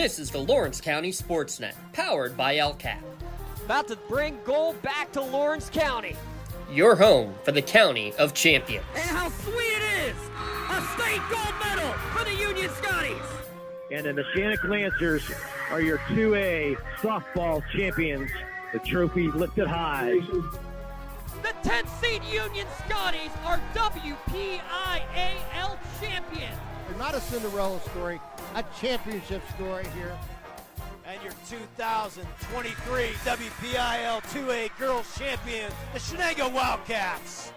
This is the Lawrence County SportsNet, powered by LCAP. About to bring gold back to Lawrence County. Your home for the County of Champions. And how sweet it is! A state gold medal for the Union Scotties! And the Neshannock Lancers are your 2A softball champions. The trophy lifted high. The 10th seed Union Scotties are WPIAL champions. They're not a Cinderella story, a championship story here. And your 2023 WPIAL 2A Girls Champions, the Shenango Wildcats.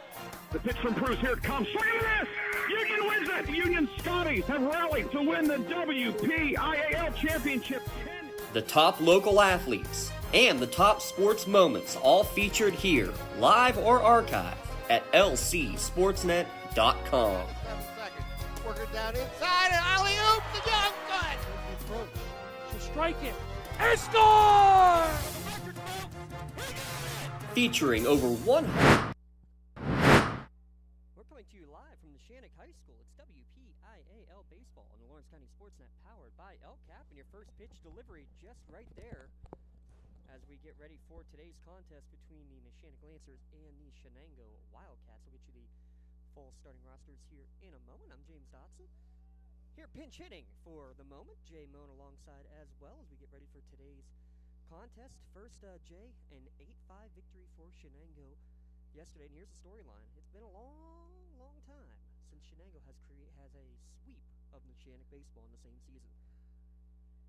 The pitch from Bruce, here it comes. Look at this! Union wins it! The Union Scotties have rallied to win the WPIAL Championship. The top local athletes and the top sports moments all featured here, live or archived at lcsportsnet.com. 7 seconds. Working down inside and alley-oop the young gun. She'll strike it and score! Featuring over 100. We're coming to you live from Neshannock High School. It's WPIAL Baseball on the Lawrence County SportsNet, powered by LCAP, and your first pitch delivery just right there as we get ready for today's contest between the Neshannock Lancers and the Shenango Wildcats. We'll get you the full starting rosters here in a moment. I'm James Dotson. Here pinch hitting for the moment. Jay Moan alongside as well as we get ready for today's contest. First, Jay, an 8-5 victory for Shenango yesterday, and here's the storyline. It's been a long time since Shenango has a sweep of Neshannock baseball in the same season.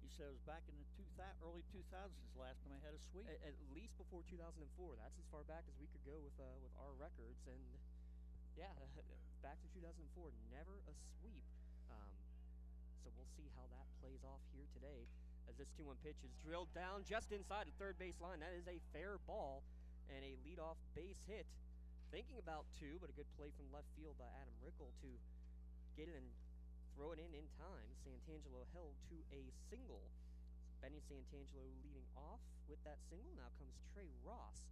You said it was back in the early 2000s last time I had a sweep? At least before 2004. That's as far back as we could go with our records. And, yeah, back to 2004, never a sweep. So we'll see how that plays off here today as this 2-1 pitch is drilled down just inside the third base line. That is a fair ball and a leadoff base hit. Thinking about two, but a good play from left field by Adam Rickle to get it and throw it in time. Santangelo held to a single. Benny Santangelo leading off with that single. Now comes Trey Ross,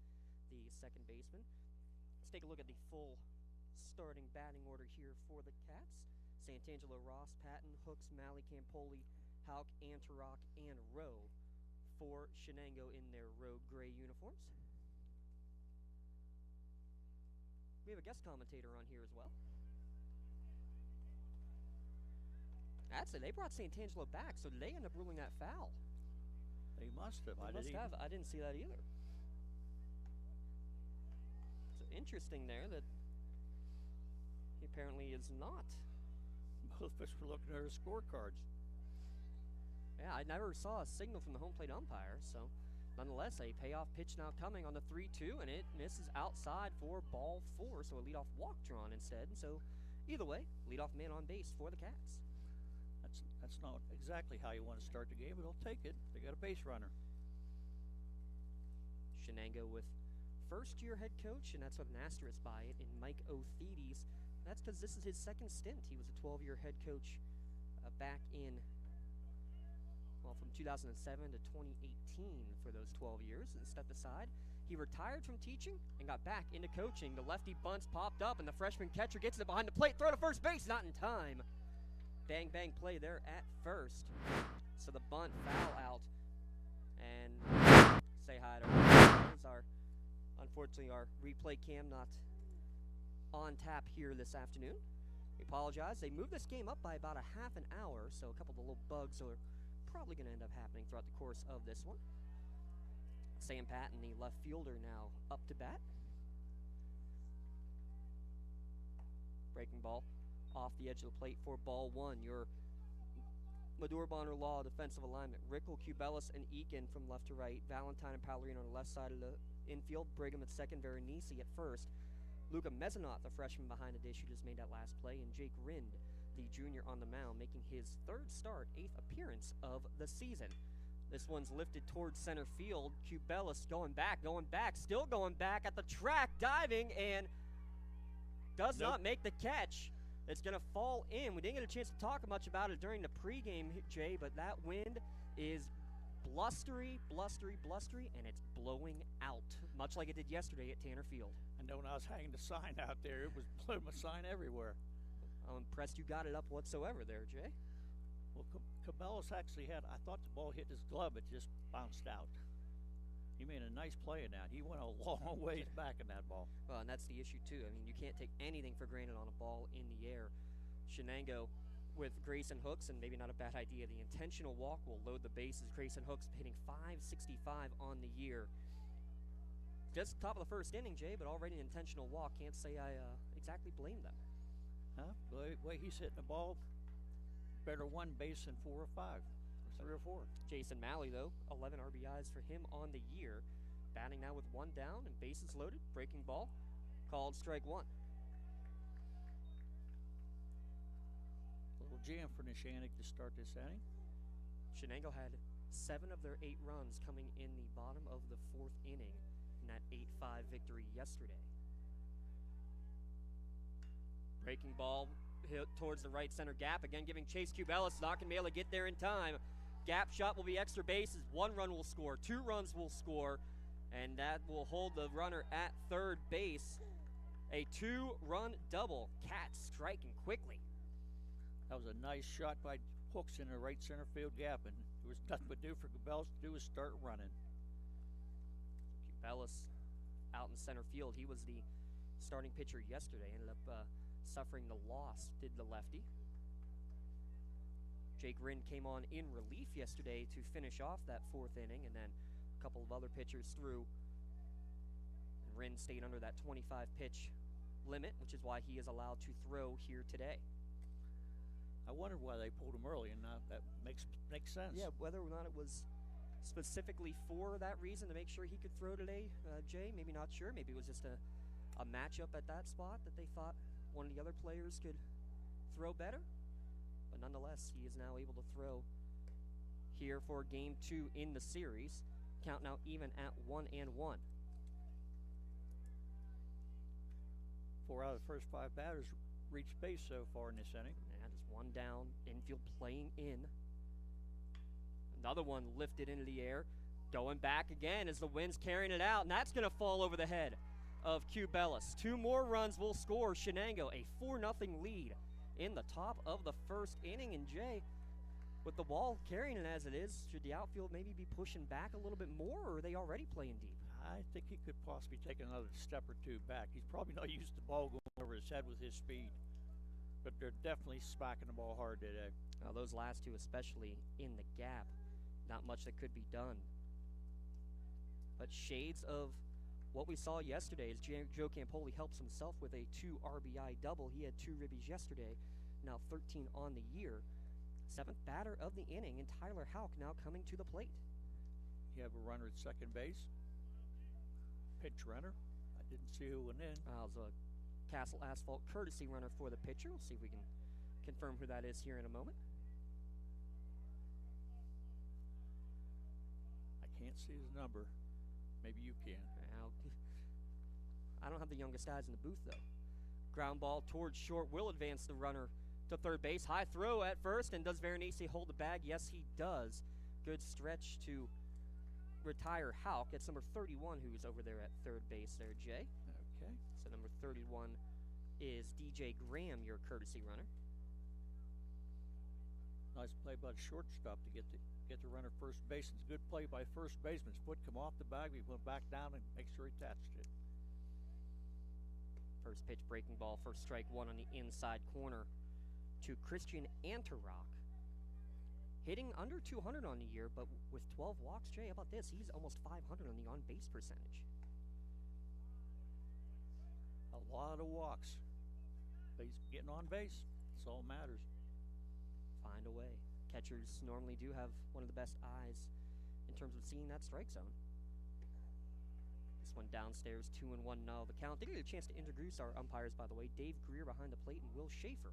the second baseman. Let's take a look at the full starting batting order here for the Cats. Santangelo, Ross, Patton, Hooks, Malley, Campoli, Hauk, Antarok, and Rowe for Shenango in their road gray uniforms. We have a guest commentator on here as well. That's it. They brought Santangelo back, so did they end up ruling that foul? They must have. I didn't see that either. So interesting there that he apparently is not. Both of us were looking at our scorecards. Yeah, I never saw a signal from the home plate umpire, so nonetheless, a payoff pitch now coming on the 3-2, and it misses outside for ball 4, so a leadoff walk drawn instead. So either way, leadoff man on base for the Cats. That's not exactly how you want to start the game, but they'll take it. They got a base runner. Shenango with first-year head coach, and that's with an asterisk by it, in Mike Othedes. That's because this is his second stint. He was a 12-year head coach back in, from 2007 to 2018 for those 12 years, and stepped aside. He retired from teaching and got back into coaching. The lefty bunts popped up, and the freshman catcher gets it behind the plate. Throw to first base, not in time. Bang, bang play there at first. So the bunt foul out. And say hi to unfortunately, our replay cam not on tap here this afternoon. We apologize. They moved this game up by about a half an hour, so a couple of the little bugs are probably going to end up happening throughout the course of this one. Sam Patton, the left fielder, now up to bat. Breaking ball off the edge of the plate for ball 1. Your Maduro Bonner Law defensive alignment. Rickle, Cubelis, and Eakin from left to right. Valentine and Pallarino on the left side of the infield. Brigham at second. Veronese at first. Luca Mezzanotte, the freshman behind the dish who just made that last play. And Jake Rind, the junior on the mound, making his third start, 8th appearance of the season. This one's lifted towards center field. Cubelis going back, still going back at the track, diving, and does not make the catch. It's going to fall in. We didn't get a chance to talk much about it during the pregame, Jay, but that wind is blustery, and it's blowing out, much like it did yesterday at Tanner Field. I know when I was hanging the sign out there, it was blowing my sign everywhere. I'm impressed you got it up whatsoever there, Jay. Well, Cabela's actually had, I thought the ball hit his glove, it just bounced out. He made a nice play in that. He went a long ways back in that ball. Well, and that's the issue, too. I mean, you can't take anything for granted on a ball in the air. Shenango with Grayson Hooks, and maybe not a bad idea, the intentional walk will load the bases. Grayson Hooks hitting .565 on the year. Just top of the first inning, Jay, but already an intentional walk. Can't say I exactly blame them. Huh? The way he's hitting the ball, better one base than 4 or 5, or 3 or 4. Jason Malley, though, 11 RBIs for him on the year. Batting now with one down and bases loaded. Breaking ball, called strike one. A little jam for Neshannock to start this inning. Shenango had 7 of their 8 runs coming in the bottom of the 4th inning in that 8-5 victory yesterday. Breaking ball hit towards the right center gap, again giving chase. Cubelis not going to be able to get there in time. Gap shot will be extra bases. 1 run will score, 2 runs will score, and that will hold the runner at third base. A 2-run double. Cats striking quickly. That was a nice shot by Hooks in the right center field gap, and there was nothing but do for Cabela's to do is start running. Cubelis out in center field. He was the starting pitcher yesterday. Ended up suffering the loss, did the lefty. Jake Rinn came on in relief yesterday to finish off that 4th inning, and then a couple of other pitchers threw. And Rinn stayed under that 25-pitch limit, which is why he is allowed to throw here today. I wondered why they pulled him early, and now that makes sense. Yeah, whether or not it was specifically for that reason to make sure he could throw today, Jay, maybe not sure. Maybe it was just a matchup at that spot that they thought one of the other players could throw better. But nonetheless, he is now able to throw here for game 2 in the series. Count now even at 1-1. 4 out of the first 5 batters reached base so far in this inning. And just 1 down, infield playing in. Another one lifted into the air. Going back again as the wind's carrying it out, and that's going to fall over the head of Cubelis. 2 more runs will score Shenango a 4-0 lead in the top of the 1st inning. And Jay, with the ball carrying it as it is, should the outfield maybe be pushing back a little bit more, or are they already playing deep? I think he could possibly take another step or 2 back. He's probably not used to the ball going over his head with his speed, but they're definitely smacking the ball hard today. Those last 2, especially in the gap, not much that could be done. But shades of what we saw yesterday as Joe Campoli helps himself with a 2 RBI double. He had 2 ribbies yesterday, now 13 on the year. 7th batter of the inning, and Tyler Houck now coming to the plate. You have a runner at second base. Pitch runner. I didn't see who went in. It was a Castle Asphalt courtesy runner for the pitcher. We'll see if we can confirm who that is here in a moment. I can't see his number. Maybe you can. I don't have the youngest eyes in the booth, though. Ground ball towards short will advance the runner to third base. High throw at first, and does Veronese hold the bag? Yes, he does. Good stretch to retire Houck. It's number 31 who's over there at third base there, Jay. Okay. So number 31 is DJ Graham, your courtesy runner. Nice play by the shortstop to get the runner first base. It's a good play by first baseman. His foot come off the bag. He went back down and make sure he touched it. First pitch breaking ball, first strike 1 on the inside corner to Christian Anterock. Hitting under 200 on the year, but with 12 walks, Jay, how about this? He's almost 500 on the on-base percentage. A lot of walks. But he's getting on base. That's all that matters. Find a way. Catchers normally do have one of the best eyes in terms of seeing that strike zone. This one downstairs, 2-1 now the count. Didn't get a chance to introduce our umpires, by the way. Dave Greer behind the plate and Will Schaefer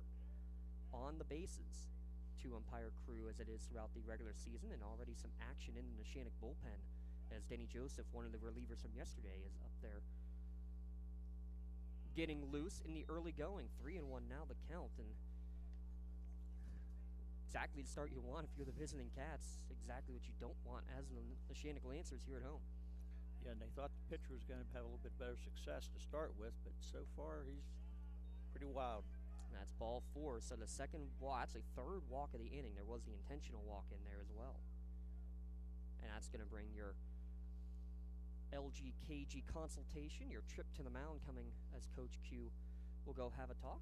on the bases. 2-umpire crew as it is throughout the regular season, and already some action in the Neshannock bullpen as Denny Joseph, one of the relievers from yesterday, is up there getting loose in the early going. 3-1 now the count, and exactly the start you want if you're the visiting Cats. Exactly what you don't want as the Neshannock Lancers here at home. Yeah, and they thought the pitcher was going to have a little bit better success to start with, but so far he's pretty wild. That's ball 4. So the third walk of the inning. There was the intentional walk in there as well. And that's going to bring your LGKG consultation, your trip to the mound coming as Coach Q will go have a talk.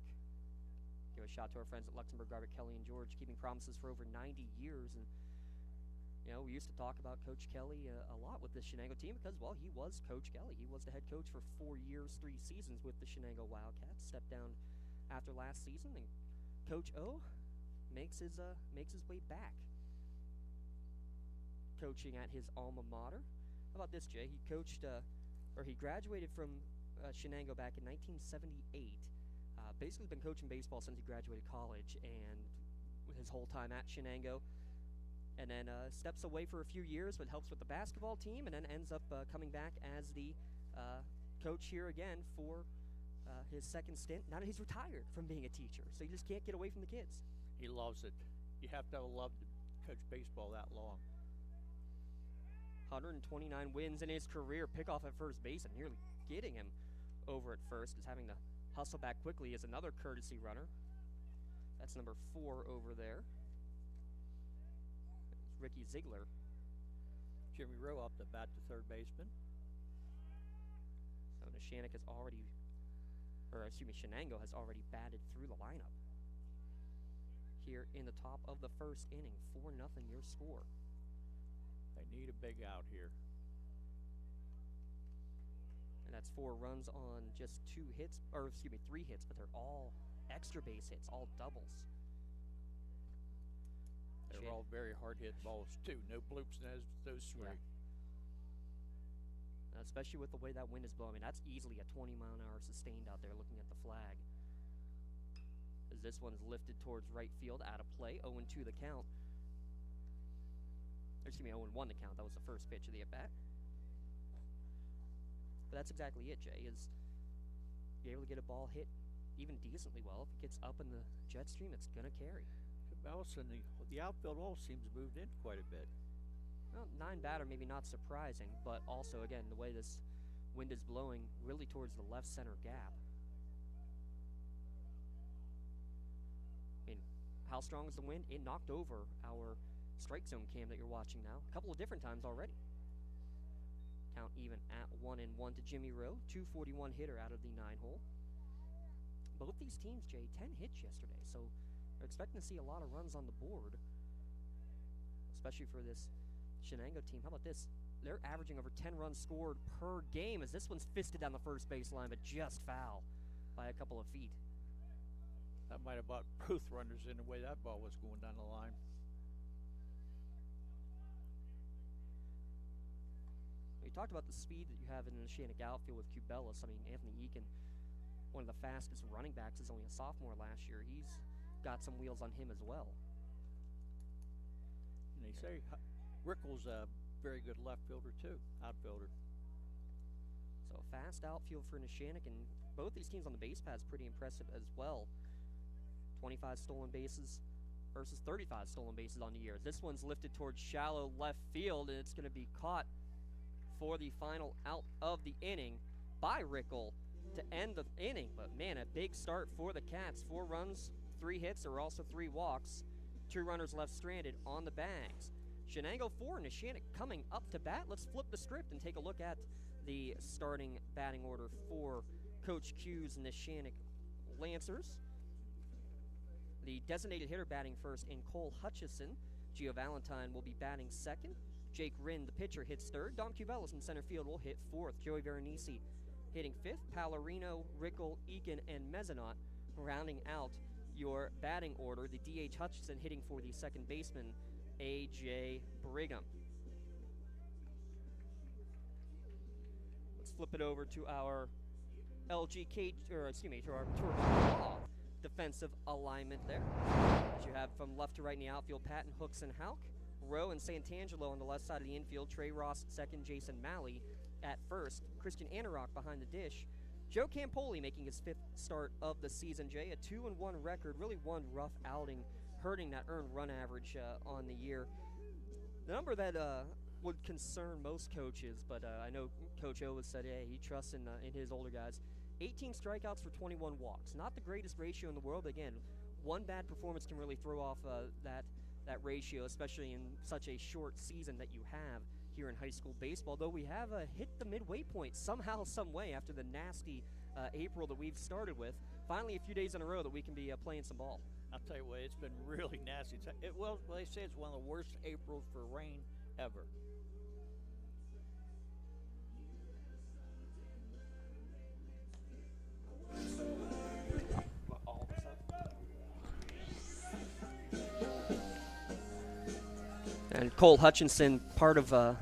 Give a shout to our friends at Luxembourg, Garbett, Kelly, and George, keeping promises for over 90 years. And, we used to talk about Coach Kelly a lot with the Shenango team because, well, he was Coach Kelly. He was the head coach for 4 years, 3 seasons with the Shenango Wildcats. Stepped down after last season, and Coach O makes his way back, coaching at his alma mater. How about this, Jay? He he graduated from Shenango back in 1978. Basically been coaching baseball since he graduated college and his whole time at Shenango. And then steps away for a few years, but helps with the basketball team, and then ends up coming back as the coach here again for his second stint. Now that he's retired from being a teacher, so you just can't get away from the kids. He loves it. You have to have a love to coach baseball that long. 129 wins in his career. Pickoff at first base and nearly getting him over at first. Is having to hustle back quickly as another courtesy runner. That's number 4 over there. It's Ricky Ziegler. Jimmy Rowe up the bat to third baseman. So Neshannock has already, Shenango has already batted through the lineup. Here in the top of the first inning, 4-0 your score. They need a big out here. And that's 4 runs on just 3 hits, but they're all extra base hits, all doubles. They're all very hard-hit balls, too. No bloops in those 3. Yeah. Especially with the way that wind is blowing. I mean, that's easily a 20-mile-an-hour sustained out there looking at the flag. As this one's lifted towards right field, out of play, 0-2 the count. 0-1 the count. That was the first pitch of the at-bat. But that's exactly it, Jay, is you're able to get a ball hit even decently well. If it gets up in the jet stream, it's going to carry. Allison, the outfield all seems moved in quite a bit. Well, 9 batter, maybe not surprising, but also, again, the way this wind is blowing really towards the left center gap. I mean, how strong is the wind? It knocked over our strike zone cam that you're watching now a couple of different times already. Count even at 1-1 to Jimmy Rowe, 241 hitter out of the 9-hole. Both these teams, Jay, 10 hits yesterday, so they're expecting to see a lot of runs on the board, especially for this Shenango team. How about this? They're averaging over 10 runs scored per game as this one's fisted down the first baseline, but just foul by a couple of feet. That might have brought both runners in the way that ball was going down the line. We talked about the speed that you have in the Neshannock outfield with Cubelis. I mean, Anthony Eakin, one of the fastest running backs, is only a sophomore last year. He's got some wheels on him as well. And they say Rickle's a very good left fielder too, outfielder. So a fast outfield for Neshannock, and both these teams on the base pad's pretty impressive as well. 25 stolen bases versus 35 stolen bases on the year. This one's lifted towards shallow left field, and it's going to be caught for the final out of the inning by Rickle to end the inning. But man, a big start for the Cats. 4 runs, 3 hits. There were also 3 walks. 2 runners left stranded on the bags. Shenango 4, Neshannock coming up to bat. Let's flip the script and take a look at the starting batting order for Coach Q's Neshannock Lancers. The designated hitter batting first in Cole Hutchison. Gio Valentine will be batting second. Jake Rinn, the pitcher, hits third. Dom Cubelis in center field will hit fourth. Joey Veronese hitting fifth. Palorino, Rickle, Eakin, and Mezzanot rounding out your batting order. The DH Hutchison hitting for the second baseman, A.J. Brigham. Let's flip it over to our to our Raw defensive alignment there. As you have from left to right in the outfield, Patton, Hooks, and Hauk. Rowe and Santangelo on the left side of the infield. Trey Ross second, Jason Malley at first. Christian Anerock behind the dish. Joe Campoli making his 5th start of the season, Jay. A 2-1 record, really one rough outing, hurting that earned run average on the year. The number that would concern most coaches, but I know Coach O has said, hey, he trusts in his older guys, 18 strikeouts for 21 walks. Not the greatest ratio in the world. Again, one bad performance can really throw off that ratio, especially in such a short season that you have here in high school baseball. Though we have hit the midway point somehow, some way after the nasty April that we've started with. Finally, a few days in a row that we can be playing some ball. I'll tell you what, it's been really nasty. Well, they say it's one of the worst Aprils for rain ever. And Cole Hutchinson, part of a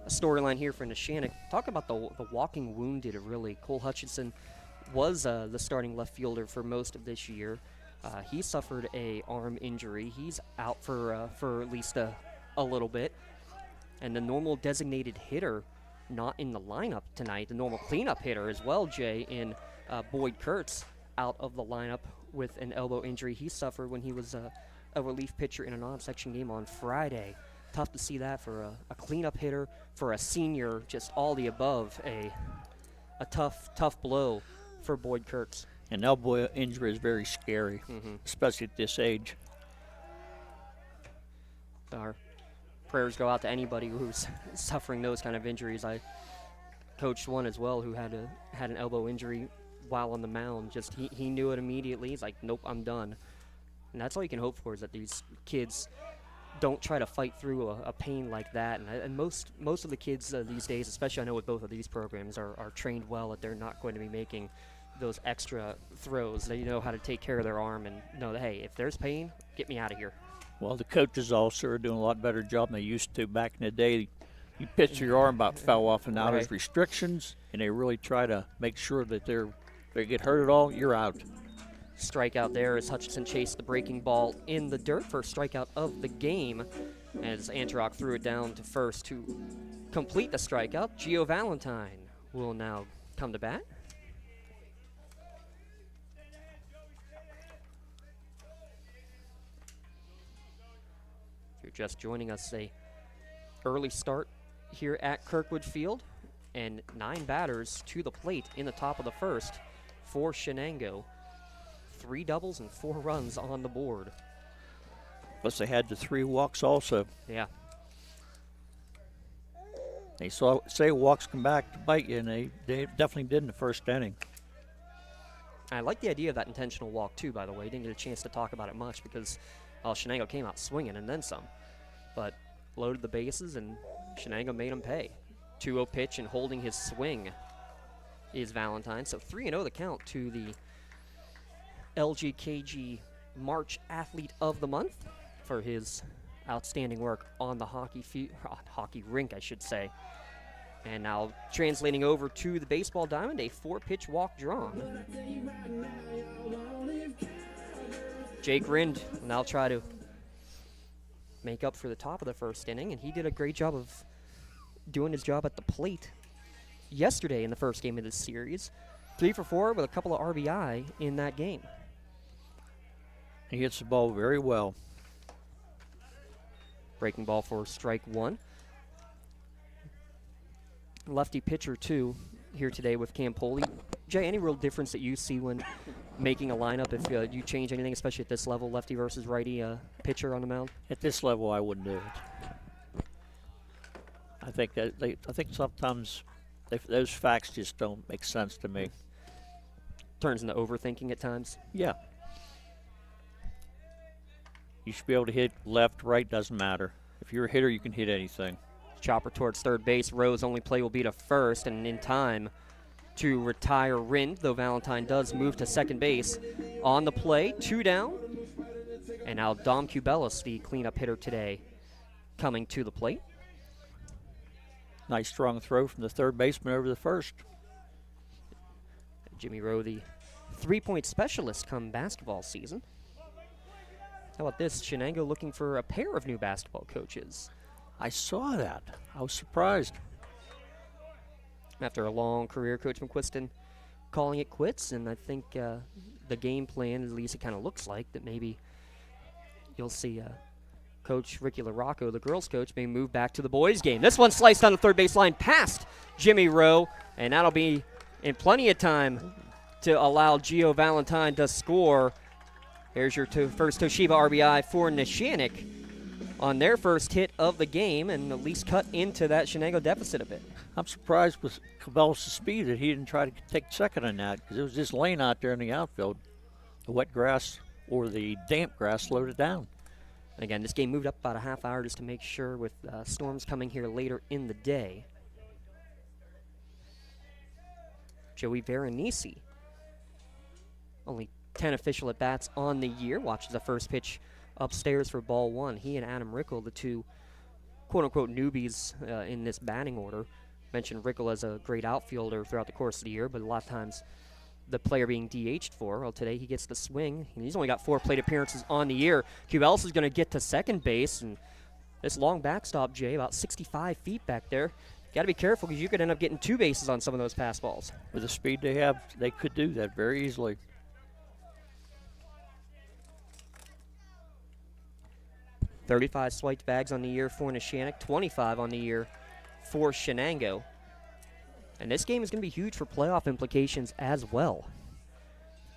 storyline here for Neshannock. Talk about the walking wounded, really. Cole Hutchinson was the starting left fielder for most of this year. He suffered a arm injury. He's out for at least a little bit. And the normal designated hitter not in the lineup tonight. The normal cleanup hitter as well, Jay, in Boyd Kurtz, out of the lineup with an elbow injury he suffered when he was a relief pitcher in a non-section game on Friday. Tough to see that for a cleanup hitter, for a senior, just all the above, a tough blow for Boyd Kurtz. An elbow injury is very scary, especially at this age. Our prayers go out to anybody who's suffering those kind of injuries. I coached one as well who had an elbow injury while on the mound. Just he knew it immediately. He's like, nope, I'm done. And that's all you can hope for, is that these kids don't try to fight through a pain like that. And most of the kids these days, especially I know with both of these programs, are trained well that they're not going to be making those extra throws. They know how to take care of their arm and know that, hey, if there's pain, get me out of here. Well, the coaches also are doing a lot better job than they used to back in the day. You pitch your arm about fell off, and now there's restrictions, and they really try to make sure that they get hurt at all, you're out. Strikeout there as Hutchinson chased the breaking ball in the dirt. First strikeout of the game as Antarok threw it down to first to complete the strikeout. Gio Valentine will now come to bat. If you're just joining us, a early start here at Kirkwood Field, and 9 batters to the plate in the top of the first for Shenango. 3 doubles and 4 runs on the board. Plus they had the 3 walks also. Yeah. They say walks come back to bite you, and they definitely did in the first inning. I like the idea of that intentional walk too, by the way. Didn't get a chance to talk about it much because Shenango came out swinging and then some. But loaded the bases, and Shenango made them pay. 2-0 pitch, and holding his swing is Valentine. So 3-0 the count to the LGKG March Athlete of the Month for his outstanding work on the hockey rink, I should say. And now translating over to the baseball diamond, a 4-pitch walk drawn. Jake Rind will now try to make up for the top of the first inning, and he did a great job of doing his job at the plate yesterday in the first game of this series. 3 for 4 with a couple of RBI in that game. He hits the ball very well. Breaking ball for strike 1. Lefty pitcher 2 here today with Campoli. Jay, any real difference that you see when making a lineup, if you change anything, especially at this level, lefty versus righty pitcher on the mound? At this level, I wouldn't do it. I think sometimes those facts just don't make sense to me. Turns into overthinking at times. Yeah. You should be able to hit left, right, doesn't matter. If you're a hitter, you can hit anything. Chopper towards third base. Rose only play will be to first, and in time to retire Rind, though Valentine does move to second base. On the play, 2 down. And now Dom Cubelis, the cleanup hitter today, coming to the plate. Nice strong throw from the third baseman over the first. Jimmy Rowe, the 3-point specialist come basketball season. How about this? Shenango looking for a pair of new basketball coaches. I saw that. I was surprised. After a long career, Coach McQuiston calling it quits, and I think the game plan, at least it kind of looks like, that maybe you'll see Coach Ricky LaRocco, the girls' coach, may move back to the boys' game. This one sliced on the third base line past Jimmy Rowe, and that'll be in plenty of time to allow Gio Valentine to score. Here's your first Toshiba RBI for Neshannock on their first hit of the game, and at least cut into that Shenango deficit a bit. I'm surprised with Cabela's speed that he didn't try to take second on that, because it was just laying out there in the outfield. The wet grass or the damp grass slowed it down. And again, this game moved up about a half hour just to make sure with storms coming here later in the day. Joey Veronese, only 10 official at-bats on the year, watches the first pitch upstairs for ball one. He and Adam Rickel, the two quote-unquote newbies in this batting order. Mentioned Rickel as a great outfielder throughout the course of the year, but a lot of times the player being DH'd for. Well, today he gets the swing. He's only got 4 plate appearances on the year. Cabela's is going to get to second base, and this long backstop, Jay, about 65 feet back there. Got to be careful because you could end up getting 2 bases on some of those pass balls. With the speed they have, they could do that very easily. $35 swiped bags on the year for Neshannock, 25 on the year for Shenango. And this game is going to be huge for playoff implications as well.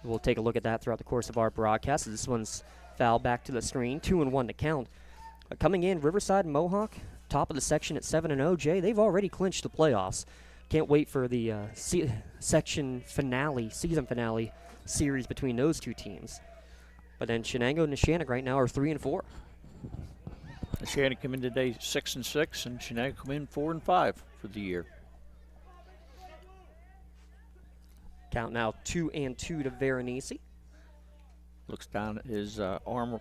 We'll take a look at that throughout the course of our broadcast. This one's foul back to the screen, 2-1 to count. Coming in, Riverside and Mohawk, top of the section at 7-0. Jay, they've already clinched the playoffs. Can't wait for the section finale, season finale series between those two teams. But then Shenango and Neshannock right now are 3-4. Neshannock come in today 6-6, and Shenango come in 4-5 for the year. Count now 2-2 to Veronese. Looks down at his arm.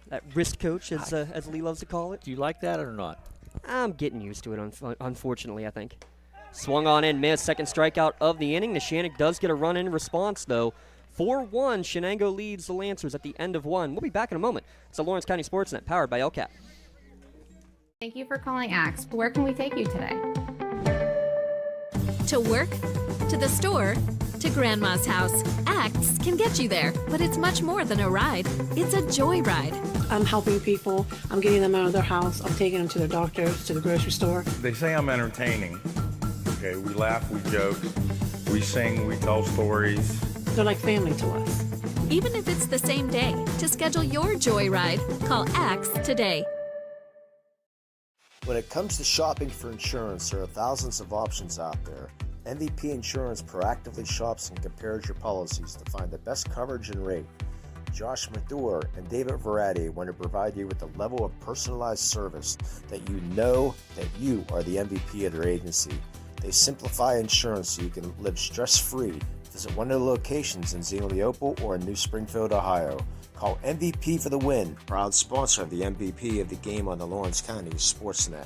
That wrist coach, as Lee loves to call it. Do you like that or not? I'm getting used to it, unfortunately, I think. Swung on and missed. Second strikeout of the inning. Neshannock does get a run in response, though. 4-1, Shenango leads the Lancers at the end of one. We'll be back in a moment. It's the Lawrence County SportsNet, powered by LCAT. Thank you for calling AXE. Where can we take you today? To work, to the store, to Grandma's house. AXE can get you there, but it's much more than a ride. It's a joyride. I'm helping people. I'm getting them out of their house. I'm taking them to their doctors, to the grocery store. They say I'm entertaining. Okay, we laugh, we joke, we sing, we tell stories. They're like family to us. Even if it's the same day, to schedule your joyride, call AXE today. When it comes to shopping for insurance, there are thousands of options out there. MVP Insurance proactively shops and compares your policies to find the best coverage and rate. Josh Madure and David Verratti want to provide you with a level of personalized service that you know that you are the MVP of their agency. They simplify insurance so you can live stress-free. Visit one of the locations in Xenia Leopold or in New Springfield, Ohio. Call MVP for the win. Proud sponsor of the MVP of the game on the Lawrence County SportsNet.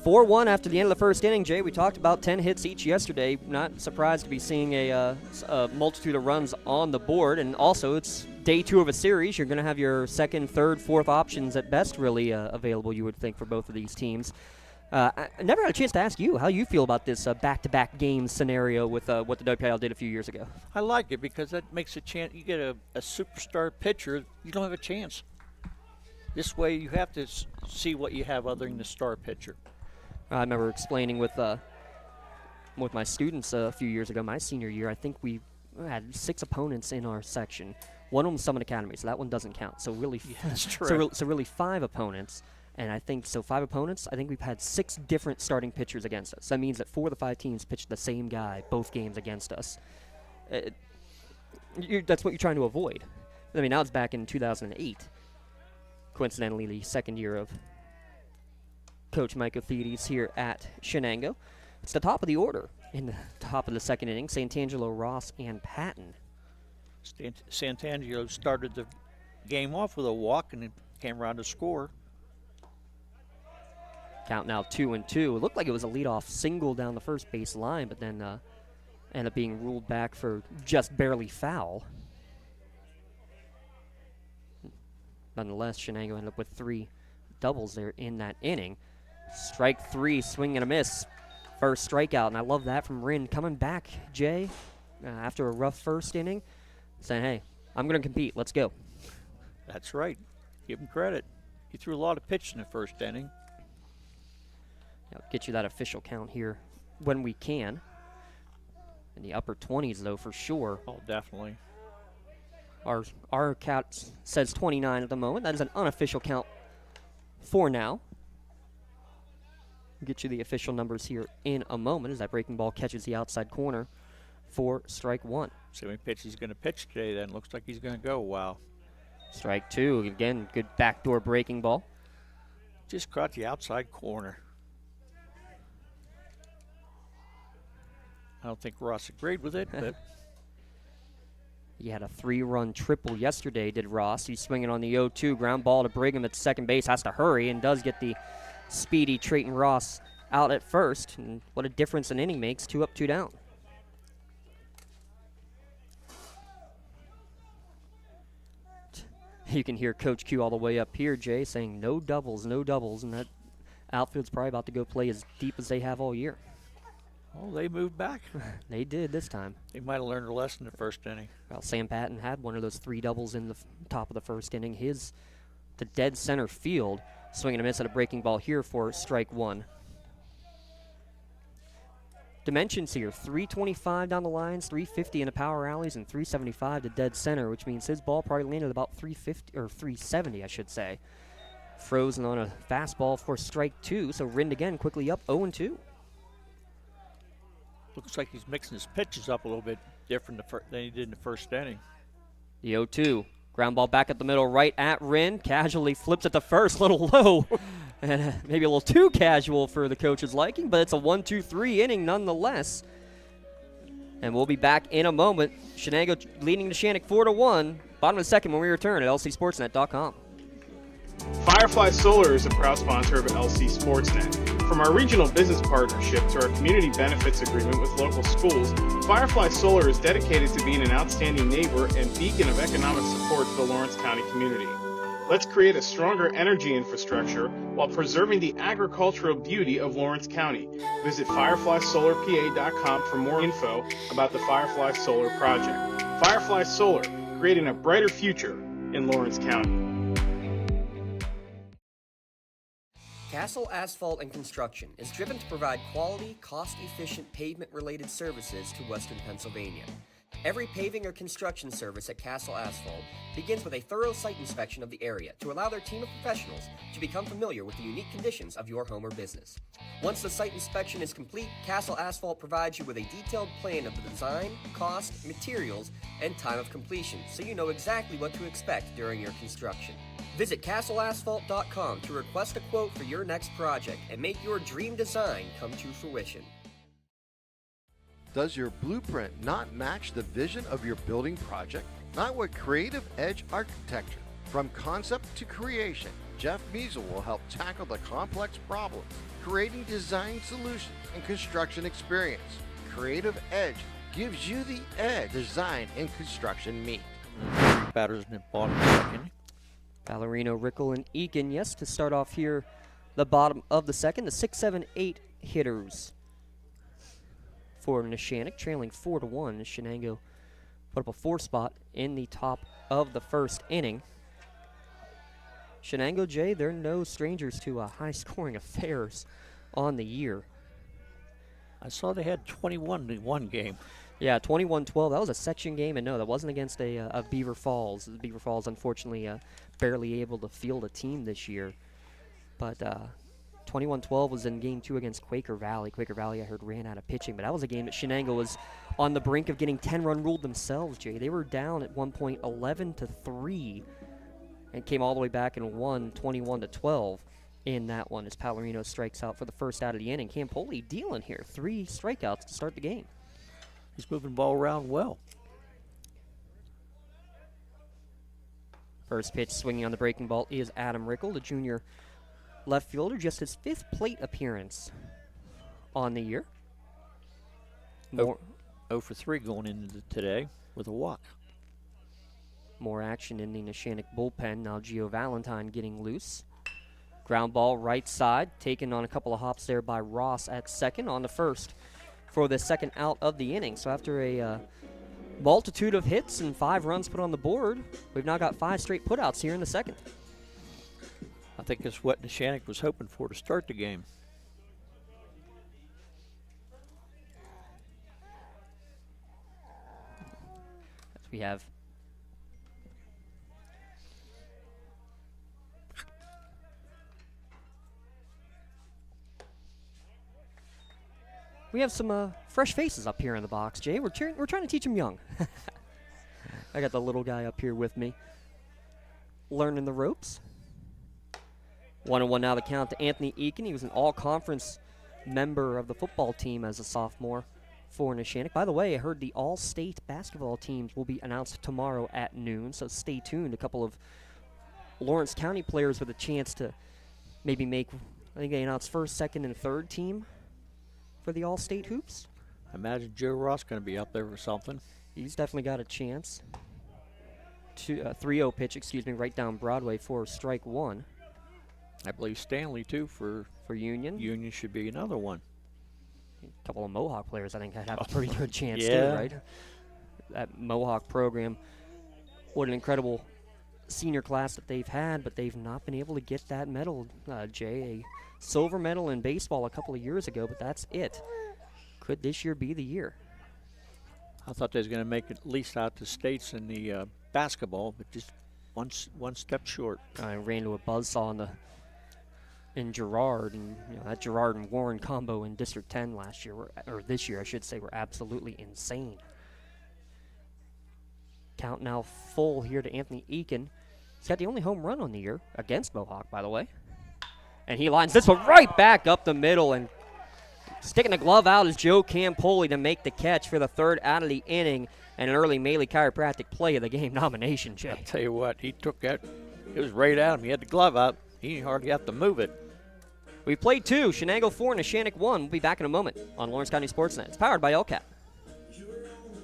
4-1 after the end of the first inning, Jay. We talked about 10 hits each yesterday. Not surprised to be seeing a multitude of runs on the board. And also, it's day 2 of a series. You're going to have your second, third, fourth options at best really available, you would think, for both of these teams. I never had a chance to ask you how you feel about this back-to-back game scenario with what the WPIAL did a few years ago. I like it because that makes a chance. You get a superstar pitcher, you don't have a chance. This way, you have to see what you have other than the star pitcher. I remember explaining with my students a few years ago, my senior year. I think we had 6 opponents in our section. One of them Summit Academy, so that one doesn't count. So really, that's true. So really 5 opponents. And I think, 5 opponents, I think we've had 6 different starting pitchers against us. That means that 4 of the 5 teams pitched the same guy both games against us. That's what you're trying to avoid. I mean, now it's back in 2008. Coincidentally, the second year of Coach Mike Othedes here at Shenango. It's the top of the order in the top of the second inning. Santangelo, Ross, and Patton. Santangelo started the game off with a walk and then came around to score. Count now 2-2. It looked like it was a leadoff single down the first base line, but then ended up being ruled back for just barely foul. Nonetheless, Shenango ended up with 3 doubles there in that inning. Strike 3, swing and a miss. First strikeout, and I love that from Rin coming back, Jay, after a rough first inning, saying, hey, I'm going to compete. Let's go. That's right. Give him credit. He threw a lot of pitch in the first inning. I'll get you that official count here when we can. In the upper 20s, though, for sure. Oh, definitely. Our count says 29 at the moment. That is an unofficial count for now. We'll get you the official numbers here in a moment as that breaking ball catches the outside corner for strike one. See how many pitches he's going to pitch today then. Looks like he's going to go. Wow. Strike two. Again, good backdoor breaking ball. Just caught the outside corner. I don't think Ross agreed with it, but he had a 3-run triple yesterday, did Ross. He's swinging on the 0-2 ground ball to Brigham at second base. Has to hurry and does get the speedy Trayton Ross out at first. And what a difference an inning makes. 2 up, 2 down. You can hear Coach Q all the way up here, Jay, saying no doubles, no doubles. And that outfield's probably about to go play as deep as they have all year. oh, they moved back. They did this time. They might have learned a lesson in the first inning. Well, Sam Patton had one of those 3 doubles in the top of the first inning. His to dead center field, swinging a miss at a breaking ball here for strike one. Dimensions here, 325 down the lines, 350 in the power alleys, and 375 to dead center, which means his ball probably landed about 350 or 370, I should say. Frozen on a fastball for strike two, so Rind again quickly up 0-2. Looks like he's mixing his pitches up a little bit different than he did in the first inning. The 0-2. Ground ball back at the middle, right at Rind. Casually flips it to first, a little low. And maybe a little too casual for the coach's liking, but it's a 1-2-3 inning nonetheless. And we'll be back in a moment. Shenango leading Neshannock 4-1. Bottom of the second when we return at lcsportsnet.com. Firefly Solar is a proud sponsor of LC SportsNet. From our regional business partnership to our community benefits agreement with local schools, Firefly Solar is dedicated to being an outstanding neighbor and beacon of economic support to the Lawrence County community. Let's create a stronger energy infrastructure while preserving the agricultural beauty of Lawrence County. Visit fireflysolarpa.com for more info about the Firefly Solar project. Firefly Solar, creating a brighter future in Lawrence County. Castle Asphalt and Construction is driven to provide quality, cost-efficient pavement-related services to Western Pennsylvania. Every paving or construction service at Castle Asphalt begins with a thorough site inspection of the area to allow their team of professionals to become familiar with the unique conditions of your home or business. Once the site inspection is complete, Castle Asphalt provides you with a detailed plan of the design, cost, materials, and time of completion, so you know exactly what to expect during your construction. Visit castleasphalt.com to request a quote for your next project and make your dream design come to fruition. Does your blueprint not match the vision of your building project? Not with Creative Edge Architecture. From concept to creation, Jeff Measle will help tackle the complex problems, creating design solutions and construction experience. Creative Edge gives you the edge design and construction meet. Batters in the bottom of the second. Ballerino, Rickle, and Eakin, yes, to start off here, the bottom of the second, the 6, 7, 8 hitters for Neshannock, trailing 4-1. Shenango put up a 4 spot in the top of the first inning. Shenango, Jay, they're no strangers to high-scoring affairs on the year. I saw they had 21 in one game. Yeah, 21-12. That was a section game, and no, that wasn't against a Beaver Falls. Beaver Falls, unfortunately, barely able to field a team this year. But 21-12 was in Game 2 against Quaker Valley. Quaker Valley, I heard, ran out of pitching, but that was a game that Shenango was on the brink of getting 10-run ruled themselves, Jay. They were down at one point 11-3 and came all the way back and won 21-12 in that one as Palorino strikes out for the first out of the inning. Campoli dealing here, 3 strikeouts to start the game. He's moving the ball around well. First pitch swinging on the breaking ball is Adam Rickle, the junior left fielder, just his 5th plate appearance on the year. 0 for 3 going into today with a walk. More action in the Neshannock bullpen. Now Gio Valentine getting loose. Ground ball right side, taken on a couple of hops there by Ross at second on the first for the second out of the inning. So after a multitude of hits and 5 runs put on the board, we've now got 5 straight putouts here in the second. I think it's what Neshannock was hoping for to start the game. We have some fresh faces up here in the box, Jay. We're trying to teach them young. I got the little guy up here with me, learning the ropes. 1-1 now the count to Anthony Eakin. He was an all-conference member of the football team as a sophomore for Neshannock. By the way, I heard the all-state basketball teams will be announced tomorrow at noon, so stay tuned. A couple of Lawrence County players with a chance to maybe make, I think they announced first, second, and third team for the all-state hoops. I imagine Joe Ross going to be up there for something. He's definitely got a chance. 3-0 pitch, right down Broadway for strike one. I believe Stanley, too, for Union. Union should be another one. A couple of Mohawk players, I think, have a pretty good chance, yeah. too, right? That Mohawk program, what an incredible senior class that they've had, but they've not been able to get that medal, Jay. A silver medal in baseball a couple of years ago, but that's it. Could this year be the year? I thought they was going to make it at least out to states in the basketball, but just one step short. I ran into a buzzsaw in Girard, and that Girard and Warren combo in District 10 last year, or this year, I should say, were absolutely insane. Count now full here to Anthony Eakin. He's got the only home run on the year against Mohawk, by the way. And he lines this one right back up the middle, and sticking the glove out is Joe Campoli to make the catch for the third out of the inning, and an early Maley Chiropractic Play of the Game nomination, Jay. I'll tell you what, he took that. It was right at him. He had the glove out. He didn't hardly have to move it. We played 2. Shenango 4, Neshannock 1. We'll be back in a moment on Lawrence County SportsNet. It's powered by LCAT.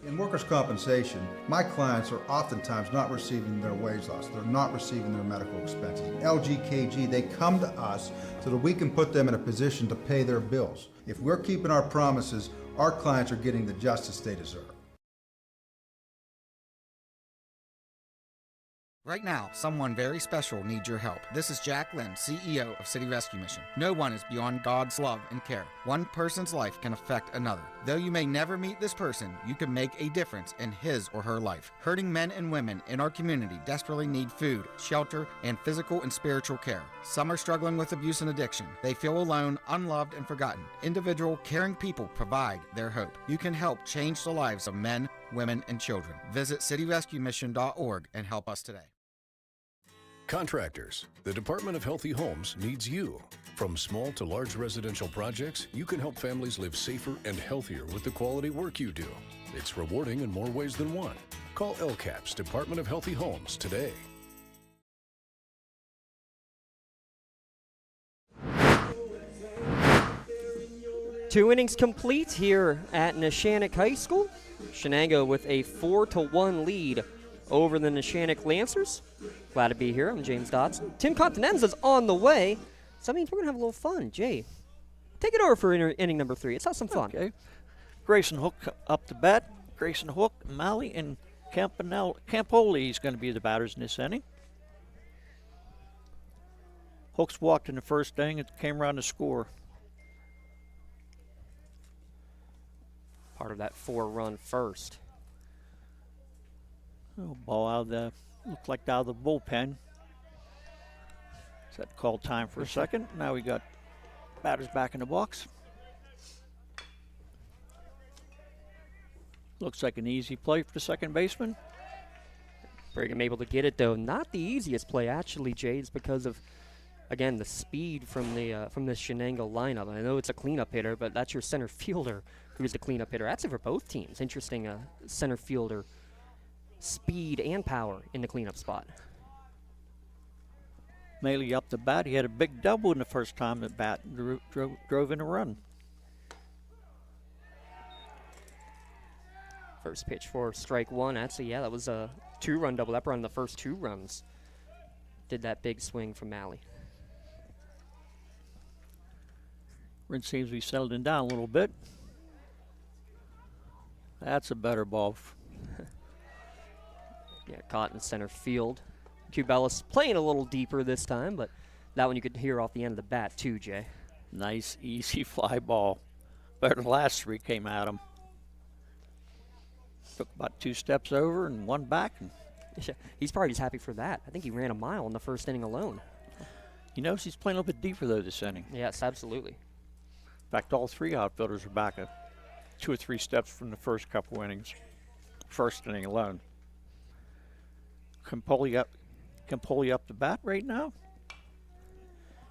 In workers' compensation, my clients are oftentimes not receiving their wage loss. They're not receiving their medical expenses. LGKG, they come to us so that we can put them in a position to pay their bills. If we're keeping our promises, our clients are getting the justice they deserve. Right now, someone very special needs your help. This is Jack Lynn, CEO of City Rescue Mission. No one is beyond God's love and care. One person's life can affect another. Though you may never meet this person, you can make a difference in his or her life. Hurting men and women in our community desperately need food, shelter, and physical and spiritual care. Some are struggling with abuse and addiction. They feel alone, unloved, and forgotten. Individual, caring people provide their hope. You can help change the lives of men, women, and children. Visit cityrescuemission.org and help us today. Contractors, the Department of Healthy Homes needs you. From small to large residential projects, you can help families live safer and healthier with the quality work you do. It's rewarding in more ways than one. Call LCAP's Department of Healthy Homes today. Two innings complete here at Neshannock High School. Shenango with a 4-1 lead over the Neshannock Lancers. Glad to be here. I'm James Dodson. Tim Continenza's on the way, so that means we're going to have a little fun. Jay, take it over for inning number 3. Let's have some fun. Okay. Grayson Hook up to bat. Grayson Hook, Malley, and Campoli is going to be the batters in this inning. Hooks walked in the first inning and came around to score. Part of that 4-run first. Oh, ball out of the, looked like out of the bullpen. Set call time for a second. Now we got batters back in the box. Looks like an easy play for the second baseman. Brigham able to get it, though. Not the easiest play, actually, Jay. It's because of, again, the speed from the Shenango lineup. I know it's a cleanup hitter, but that's your center fielder who's the cleanup hitter. That's it for both teams. Interesting center fielder speed and power in the cleanup spot. Maley up the bat. He had a big double in the first time at bat. Drove in a run. First pitch for strike one. Actually, yeah, that was a 2-run double. That brought in the first 2 runs. Did that big swing from Malley. Rin seems to be settling down a little bit. That's a better ball. Yeah, caught in center field. Cubelis playing a little deeper this time, but that one you could hear off the end of the bat too, Jay. Nice, easy fly ball. Better than the last 3 came at him. Took about 2 steps over and 1 back. And he's probably just happy for that. I think he ran a mile in the first inning alone. He knows he's playing a little bit deeper, though, this inning. Yes, absolutely. In fact, all 3 outfielders are back 2 or 3 steps from the first couple innings. First inning alone. Campoli up the bat right now.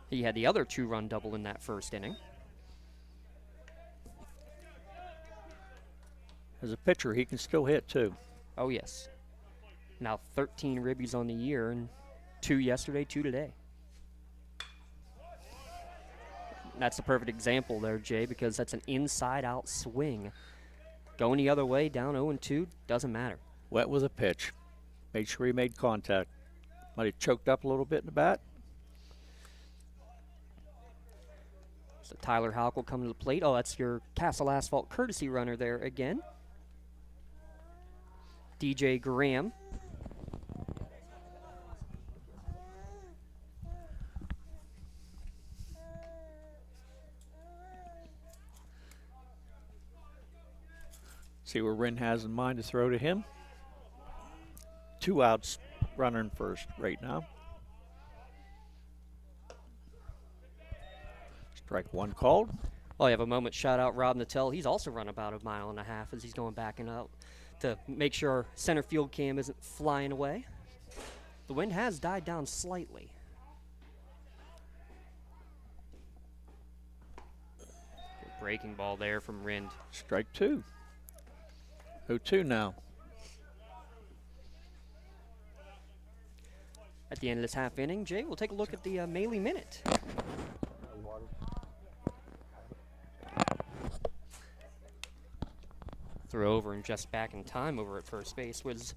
He had the other 2-run double in that first inning. As a pitcher, he can still hit, too. Oh, yes. Now 13 ribbies on the year, and 2 yesterday, 2 today. That's the perfect example there, Jay, because that's an inside-out swing. Going the other way, down 0-2, doesn't matter. Wet with a pitch. Made sure he made contact. Might have choked up a little bit in the bat. So Tyler Houck will come to the plate. Oh, that's your Castle Asphalt courtesy runner there again. DJ Graham. See what Wren has in mind to throw to him. 2 outs, runner in first right now. Strike 1 called. Oh, you have a moment. Shout out Rob Nattell. He's also run about 1.5 miles as he's going back and out to make sure our center field cam isn't flying away. The wind has died down slightly. Good breaking ball there from Rind. Strike 2. 0-2 now. At the end of this half inning, Jay, we'll take a look at the Maley Minute. Throw over and just back in time over at first base was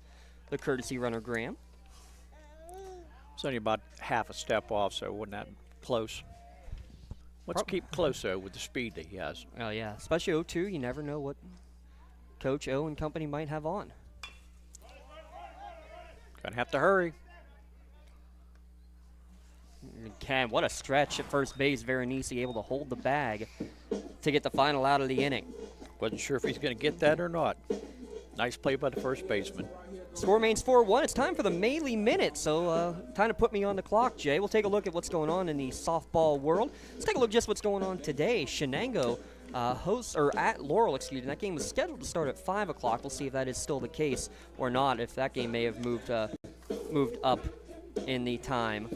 the courtesy runner Graham. It's only about half a step off, so it wasn't that close. Let's keep close, though, with the speed that he has. Oh, yeah. Especially 0-2, you never know what Coach O and company might have on. Gonna have to hurry. Again, what a stretch at first base. Veronese able to hold the bag to get the final out of the inning. Wasn't sure if he's going to get that or not. Nice play by the first baseman. Score remains 4-1. It's time for the Maley Minute, so time to put me on the clock, Jay. We'll take a look at what's going on in the softball world. Let's take a look at just what's going on today. Shenango hosts, or at Laurel, excuse me. That game was scheduled to start at 5 o'clock. We'll see if that is still the case or not, if that game may have moved up in the time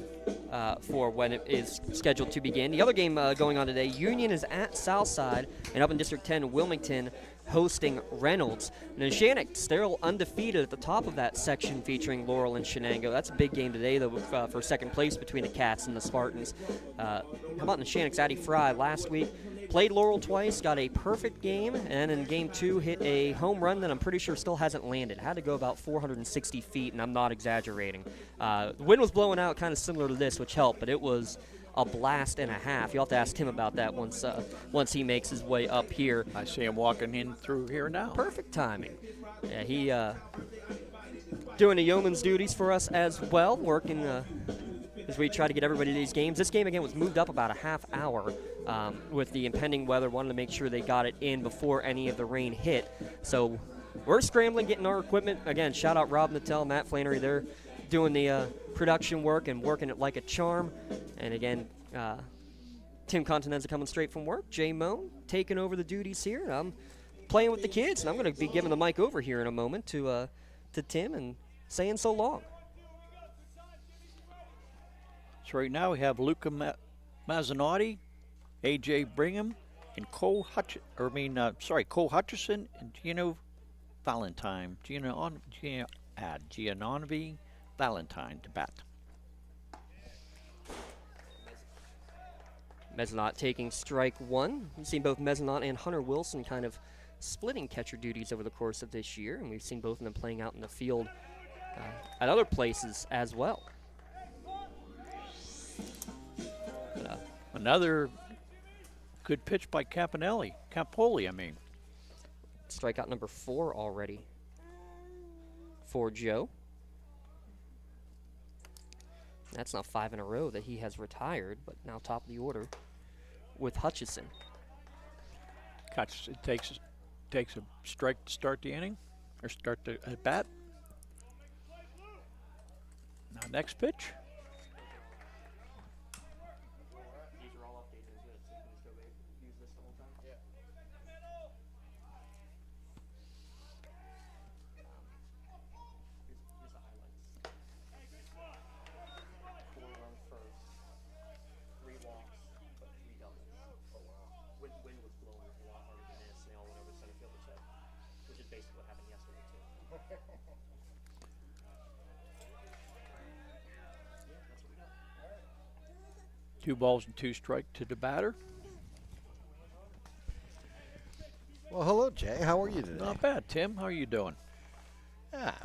for when it is scheduled to begin. The other game going on today, Union is at Southside, and up in District 10, Wilmington hosting Reynolds. Neshannock still undefeated at the top of that section featuring Laurel and Shenango. That's a big game today, though, for second place between the Cats and the Spartans. How about Neshannock's Addie Fry last week? Played Laurel twice, got a perfect game, and in game 2 hit a home run that I'm pretty sure still hasn't landed. Had to go about 460 feet, and I'm not exaggerating. The wind was blowing out kind of similar to this, which helped, but it was a blast and a half. You'll have to ask him about that once he makes his way up here. I see him walking in through here now. Perfect timing. Yeah, he doing the yeoman's duties for us as well, working as we try to get everybody to these games. This game, again, was moved up about a half hour with the impending weather. Wanted to make sure they got it in before any of the rain hit. So we're scrambling, getting our equipment. Again, shout out Rob Nattell, Matt Flannery. They're doing the production work and working it like a charm. And again, Tim Continenza coming straight from work. Jay Moan taking over the duties here. I'm playing with the kids, and I'm going to be giving the mic over here in a moment to Tim and saying so long. So right now we have Luca Mazzanotti, A.J. Brigham, and Cole Hutchison and Gino Valentine. Gianovi Valentine to bat. Mezzanot taking strike 1. We've seen both Mezzanot and Hunter Wilson kind of splitting catcher duties over the course of this year, and we've seen both of them playing out in the field at other places as well. Another good pitch by Campoli, Strikeout number 4 already for Joe. That's now 5 in a row that he has retired, but now top of the order with Hutchison. Hutchison takes a strike to start the inning. or start the at bat. Now next pitch. These are all updated, isn't it? So you can just go back and use this the whole time? Yeah. Here's the highlights. 4 runs first, 3 walks, but 3 doubles. Oh, wow. Wind was blowing a lot harder than this, and they all went over the center fielder's head, which is basically what happened yesterday, too. Yeah, that's what we got. 2 balls and 2 strikes to the batter. Well, hello, Jay. How are you today? Not bad, Tim. How are you doing? Yeah,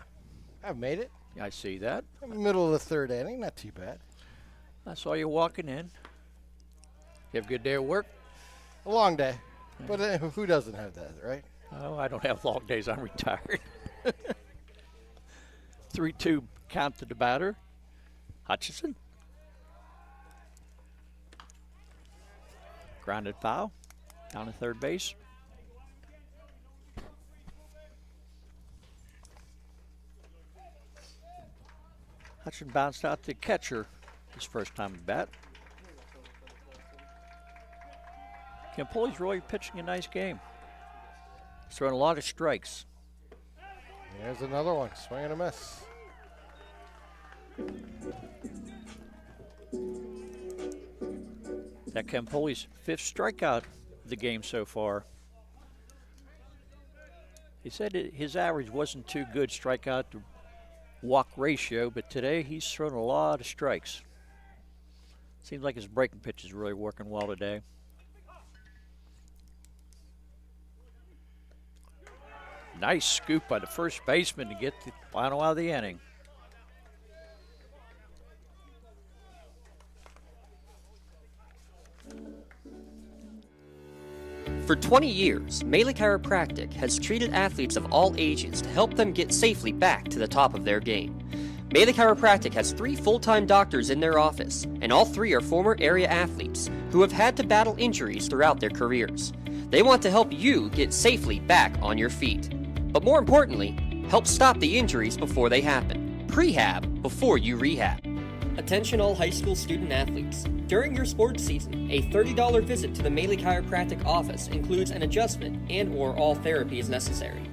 I've made it. I see that. I'm in the middle of the 3rd inning. Not too bad. I saw you walking in. You have a good day at work? A long day. But who doesn't have that, right? Oh, I don't have long days. I'm retired. 3-2 count to the batter. Hutchison. Grounded foul. Down to third base. Hutchison bounced out to catcher his first time at bat. Campoli's really pitching a nice game. He's throwing a lot of strikes. There's another one. Swing and a miss. That Campoli's 5th strikeout of the game so far. He said his average wasn't too good, strikeout to walk ratio, but today he's thrown a lot of strikes. Seems like his breaking pitch is really working well today. Nice scoop by the first baseman to get the final out of the inning. For 20 years, Melee Chiropractic has treated athletes of all ages to help them get safely back to the top of their game. Melee Chiropractic has 3 full-time doctors in their office, and all 3 are former area athletes who have had to battle injuries throughout their careers. They want to help you get safely back on your feet. But more importantly, help stop the injuries before they happen. Prehab before you rehab. Attention all high school student athletes. During your sports season, a $30 visit to the Melee Chiropractic office includes an adjustment and/or all therapy is necessary.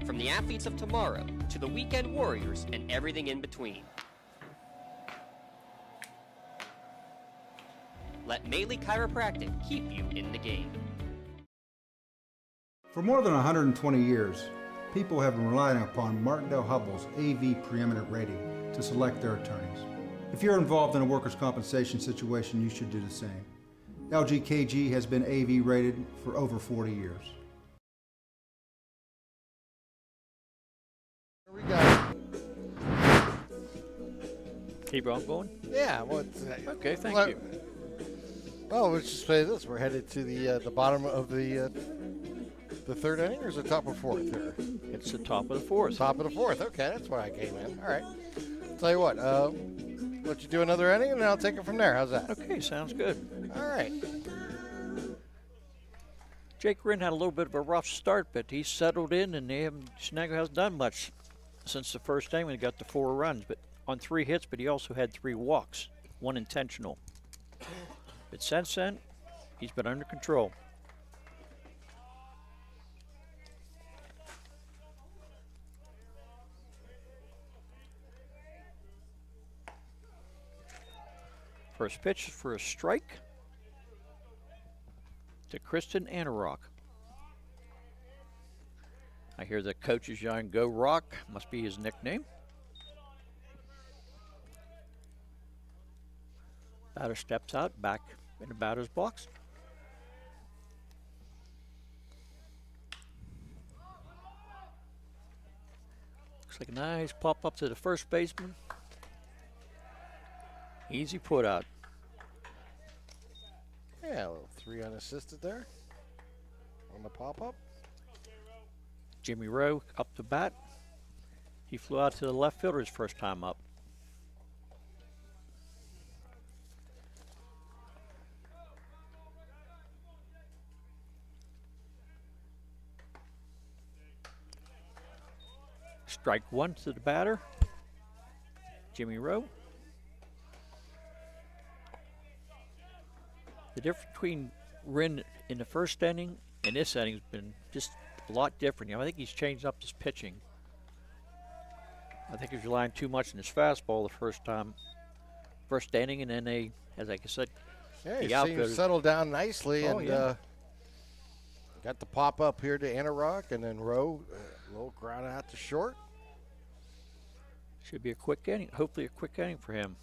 From the athletes of tomorrow to the weekend warriors and everything in between. Let Melee Chiropractic keep you in the game. For more than 120 years, people have been relying upon Martindale Hubbell's AV preeminent rating to select their attorneys. If you're involved in a workers' compensation situation, you should do the same. LGKG has been AV rated for over 40 years. Here we go. Keep on going? Yeah. Well, okay, thank you. Well, let's just say this. We're headed to the bottom of the 3rd inning, or is it top of 4th here? It's the top of the 4th. Top of the 4th. Okay, that's where I came in. All right. I'll tell you what. Let you do another inning, and then I'll take it from there. How's that? Okay, sounds good. All right. Jake Rinn had a little bit of a rough start, but he's settled in, and Shenango hasn't done much since the first inning when he got the 4 runs, but on 3 hits, but he also had 3 walks, 1 intentional. But since then, he's been under control. First pitch is for a strike to Kristen Anarock. I hear the coach is yelling, "Go Rock," must be his nickname. Batter steps out, back in the batter's box. Looks like a nice pop up to the first baseman. Easy put out. Yeah, a little 3 unassisted there on the pop up. Jimmy Rowe up to bat. He flew out to the left fielder his first time up. Strike one to the batter, Jimmy Rowe. The difference between Wren in the first inning and this inning has been just a lot different. I think he's changed up his pitching. I think he was relying too much on his fastball the first inning, and then they, as I said, he seemed to settle down nicely got the pop up here to Annarok, and then Rowe, a little ground out to short. Should be a quick inning, hopefully a quick inning for him.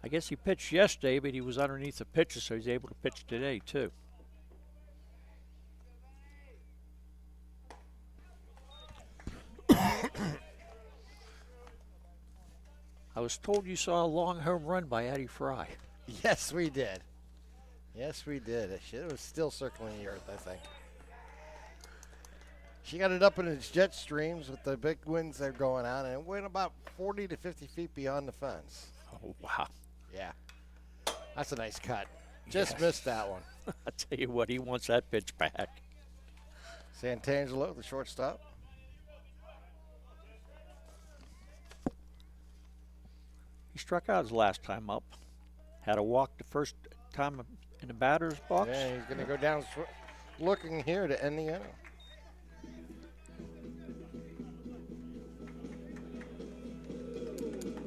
I guess he pitched yesterday, but he was underneath the pitches, so he's able to pitch today, too. I was told you saw a long home run by Addie Fry. Yes, we did. Yes, we did. It was still circling the earth, I think. She got it up in its jet streams with the big winds that are going on, and it went about 40 to 50 feet beyond the fence. Oh, wow. Yeah. That's a nice cut. Just missed that one. I tell you what, he wants that pitch back. Santangelo, the shortstop. He struck out his last time up. Had a walk the first time in the batter's box. Yeah, he's going to go down looking here to end the inning.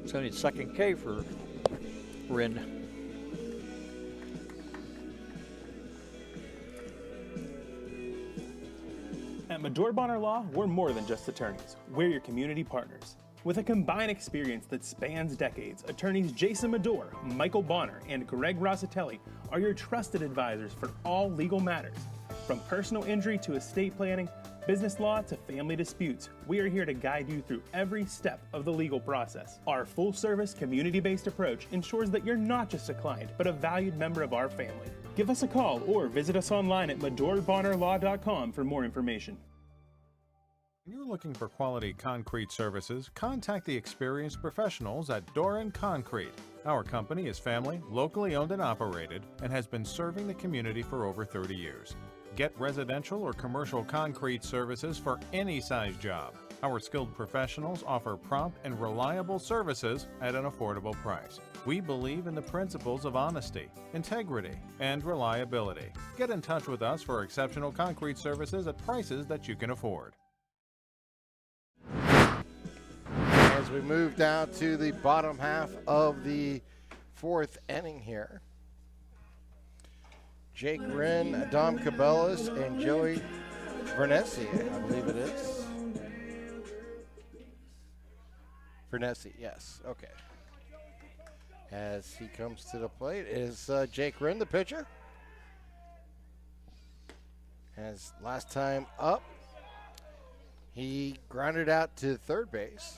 It's only the second K for Wren. At Medore Bonner Law, we're more than just attorneys. We're your community partners. With a combined experience that spans decades, attorneys Jason Medore, Michael Bonner, and Greg Rossitelli are your trusted advisors for all legal matters. From personal injury to estate planning, business law to family disputes, we are here to guide you through every step of the legal process. Our full-service, community-based approach ensures that you're not just a client, but a valued member of our family. Give us a call or visit us online at MedoreBonnerLaw.com for more information. When you're looking for quality concrete services, contact the experienced professionals at Doran Concrete. Our company is family, locally owned and operated, and has been serving the community for over 30 years. Get residential or commercial concrete services for any size job. Our skilled professionals offer prompt and reliable services at an affordable price. We believe in the principles of honesty, integrity, and reliability. Get in touch with us for exceptional concrete services at prices that you can afford. As we move down to the bottom half of the fourth inning here, Jake Wren, Dom Cabellas, and Joey Vernesi, I believe it is. Vernesi, yes, okay. As he comes to the plate is Jake Wren, the pitcher. As last time up, he grounded out to third base.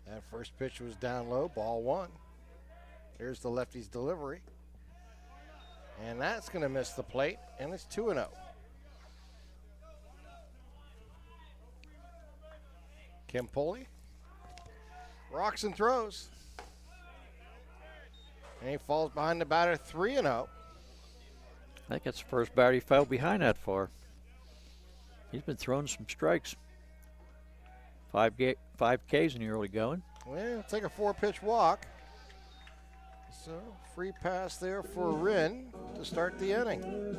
That first pitch was down low, ball one. Here's the lefty's delivery. And that's going to miss the plate, and it's 2-0. Kempoli rocks and throws. And he falls behind the batter, 3-0. I think that's the first batter he fell behind that far. He's been throwing some strikes. 5 Ks in the early going. Well, take a 4-pitch walk. So, free pass there for Wren to start the inning.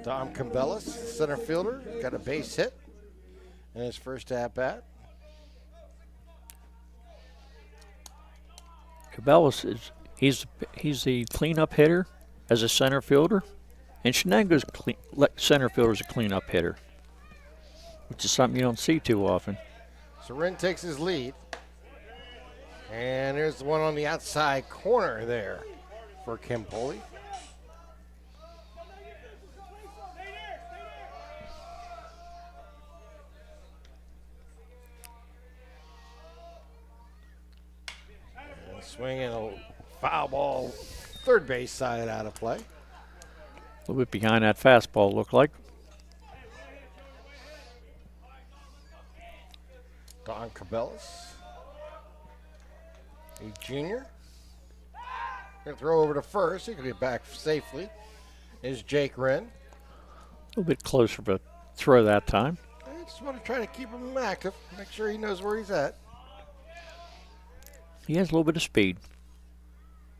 Dom Cabellas, center fielder, got a base hit in his first at-bat. Cabellas he's the cleanup hitter as a center fielder, and Shenango's center fielder is a cleanup hitter, which is something you don't see too often. So Wren takes his lead, and there's the one on the outside corner there for Kempoli. Swinging a foul ball, third base side out of play. A little bit behind that fastball, looked like. Don Cabellas, a junior. Going to throw over to first. He can get back safely. Is Jake Wren. A little bit closer of a throw that time. I just want to try to keep him active. Make sure he knows where he's at. He has a little bit of speed.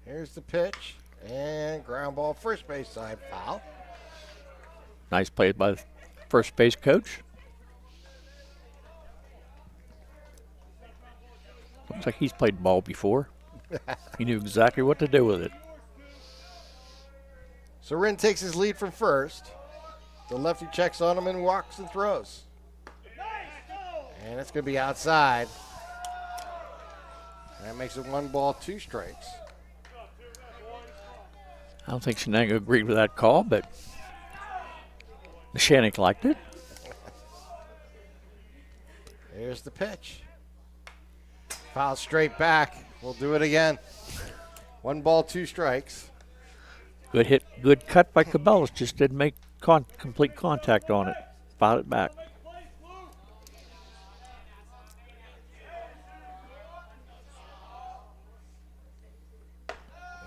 Here's the pitch. And ground ball, first base side, foul. Nice play by the first base coach. Looks like he's played ball before. He knew exactly what to do with it. So Wren takes his lead from first. The lefty checks on him and walks and throws. And it's going to be outside. That makes it 1 ball, 2 strikes. I don't think Shenango agreed with that call, but Neshannock liked it. Here's the pitch. Foul straight back. We'll do it again. 1 ball, 2 strikes. Good hit, good cut by Cabela's. Just didn't make complete contact on it. Fouled it back.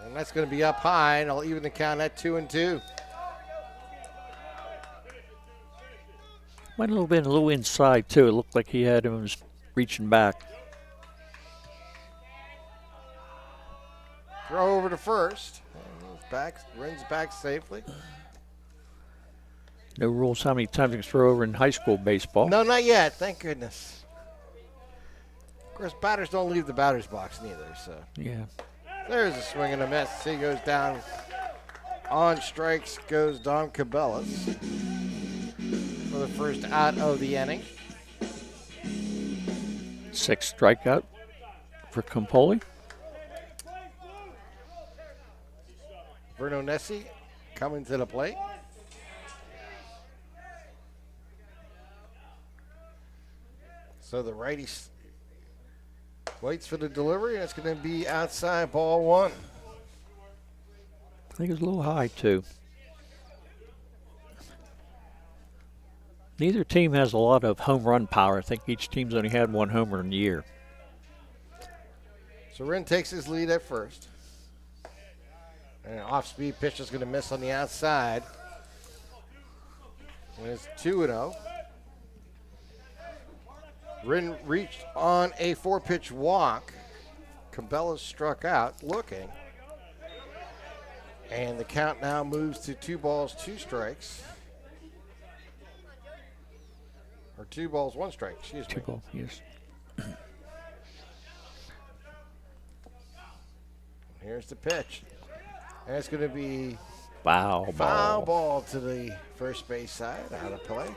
And that's going to be up high, and I'll even the count at 2-2. Went a little inside, too. It looked like he had him was reaching back. Throw over to first. Wren's back safely. No rules how many times you can throw over in high school baseball. No, not yet. Thank goodness. Of course, batters don't leave the batter's box neither. So yeah. There's a swing and a miss. He goes down. On strikes goes Dom Cabela's for the first out of the inning. 6th strikeout for Campoli. Verno Nessi coming to the plate. So the righty waits for the delivery, and it's going to be outside, ball 1. I think it's a little high, too. Neither team has a lot of home run power. I think each team's only had 1 homer in the year. So Wren takes his lead at first. And an off-speed pitch is going to miss on the outside. And it's 2-0. Wren reached on a 4-pitch walk. Cabela struck out looking. And the count now moves to 2 balls, 2 strikes. Or 2 balls, 1 strike, excuse me. 2 balls, yes. Here's the pitch. And it's going to be foul ball to the first base side, out of play.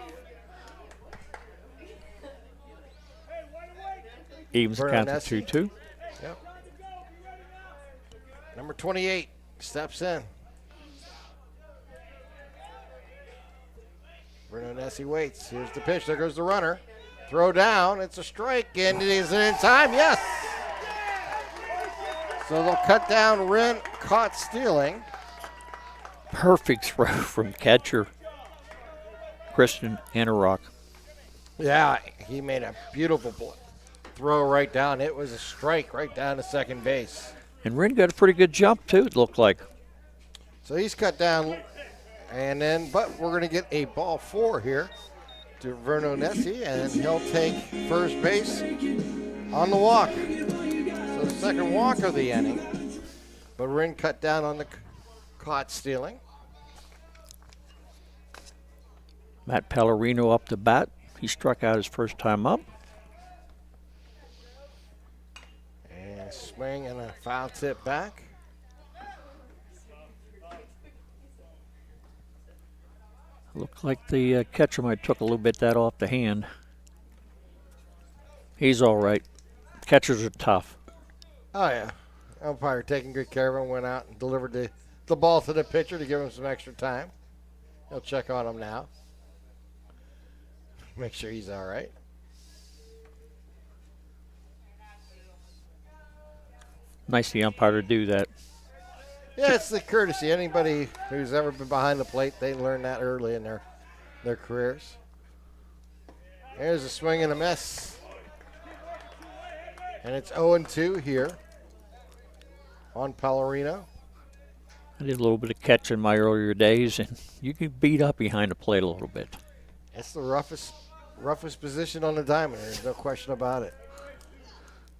Evens count to 2-2. Yep. Number 28 steps in. Verno Nessi waits. Here's the pitch. There goes the runner. Throw down. It's a strike, and it is in time. Yes. So they'll cut down Wren, caught stealing. Perfect throw from catcher Christian Anarok. Yeah, he made a beautiful throw right down. It was a strike right down to second base. And Wren got a pretty good jump, too, it looked like. So he's cut down, and then, but we're going to get a ball 4 here to Verno Nessi, and he'll take first base on the walk. So the second walk of the inning. But Wren cut down on the caught stealing. Matt Pellerino up to bat. He struck out his first time up. And swing and a foul tip back. Looked like the catcher might took a little bit that off the hand. He's all right. Catchers are tough. Oh, yeah. Umpire taking good care of him, went out and delivered the ball to the pitcher to give him some extra time. He'll check on him now. Make sure he's all right. Nice of the umpire to do that. Yeah, it's the courtesy. Anybody who's ever been behind the plate, they learn that early in their careers. There's a swing and a miss. And it's 0-2 here on Pellerino. I did a little bit of catch in my earlier days, and you can beat up behind the plate a little bit. It's the roughest position on the diamond. There's no question about it.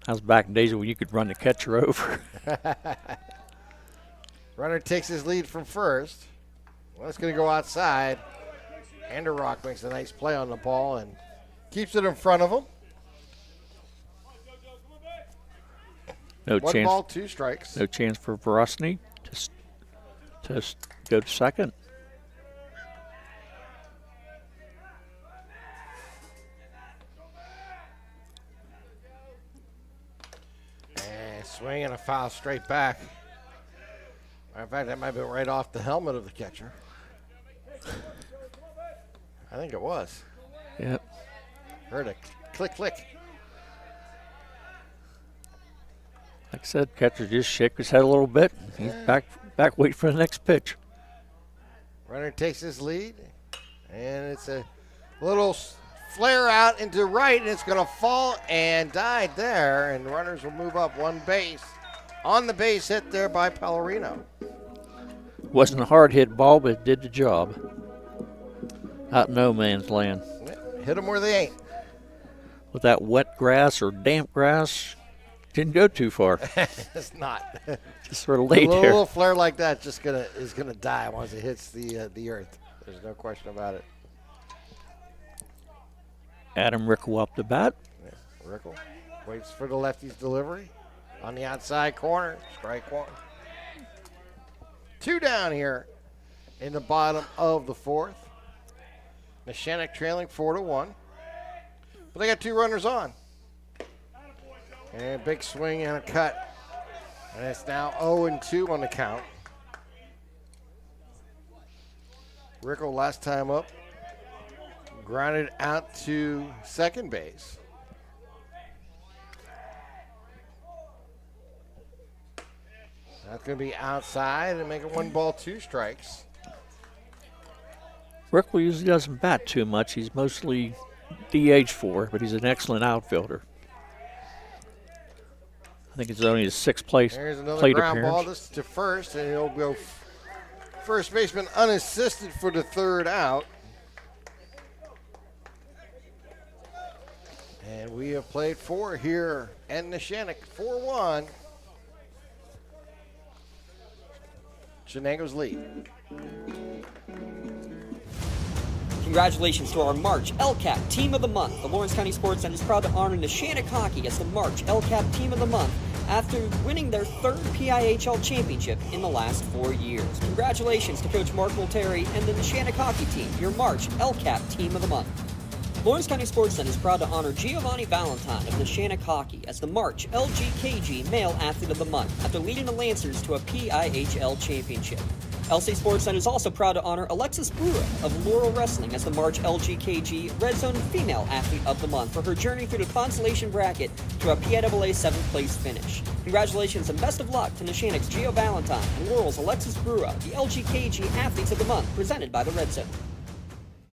I was back in days when you could run the catcher over. Runner takes his lead from first. Well, it's going to go outside. Anderrock makes a nice play on the ball and keeps it in front of him. No One chance. ball, 2 strikes. No chance for Verosny to go to second. And swing and a foul straight back. Matter of fact, that might have been right off the helmet of the catcher. I think it was. Yep. Heard a click, click. Like I said, catcher just shook his head a little bit. He's back waiting for the next pitch. Runner takes his lead, and it's a little flare out into right, and it's going to fall and die there, and runners will move up 1 base. On the base hit there by Pellerino. Wasn't a hard hit ball, but it did the job. Out in no man's land. Hit them where they ain't. With that wet grass or damp grass, didn't go too far. It's not. Just sort of laid a there. little flare like that is gonna die once it hits the earth. There's no question about it. Adam Rickle up the bat. Yeah, Rickle waits for the lefty's delivery on the outside corner. Strike 1. 2 down here in the bottom of the 4th. Neshannock trailing 4-1. But they got 2 runners on. And a big swing and a cut. And it's now 0-2 on the count. Rickle last time up grounded out to second base. That's going to be outside and make it 1 ball, 2 strikes. Rickle usually doesn't bat too much. He's mostly DH for, but he's an excellent outfielder. I think it's only his 6th place There's another plate ground appearance. ball. This is to first, and he'll go first baseman unassisted for the 3rd out. And we have played 4 here at Neshannock, 4-1. Shenango's lead. Congratulations to our March LCAP Team of the Month. The Lawrence County SportsNet is proud to honor Neshannock Hockey as the March LCAP Team of the Month after winning their 3rd PIHL championship in the last 4 years. Congratulations to Coach Mark Multeri and the Neshannock Hockey Team, your March LCAP Team of the Month. Lawrence County SportsNet is proud to honor Giovanni Valentine of Neshannock Hockey as the March LGKG Male Athlete of the Month after leading the Lancers to a PIHL championship. LC SportsNet is also proud to honor Alexis Brewer of Laurel Wrestling as the March LGKG Red Zone Female Athlete of the Month for her journey through the consolation bracket to a PIAA 7th place finish. Congratulations and best of luck to Neshannock's Gio Valentine and Laurel's Alexis Brewer, the LGKG Athletes of the Month, presented by the Red Zone.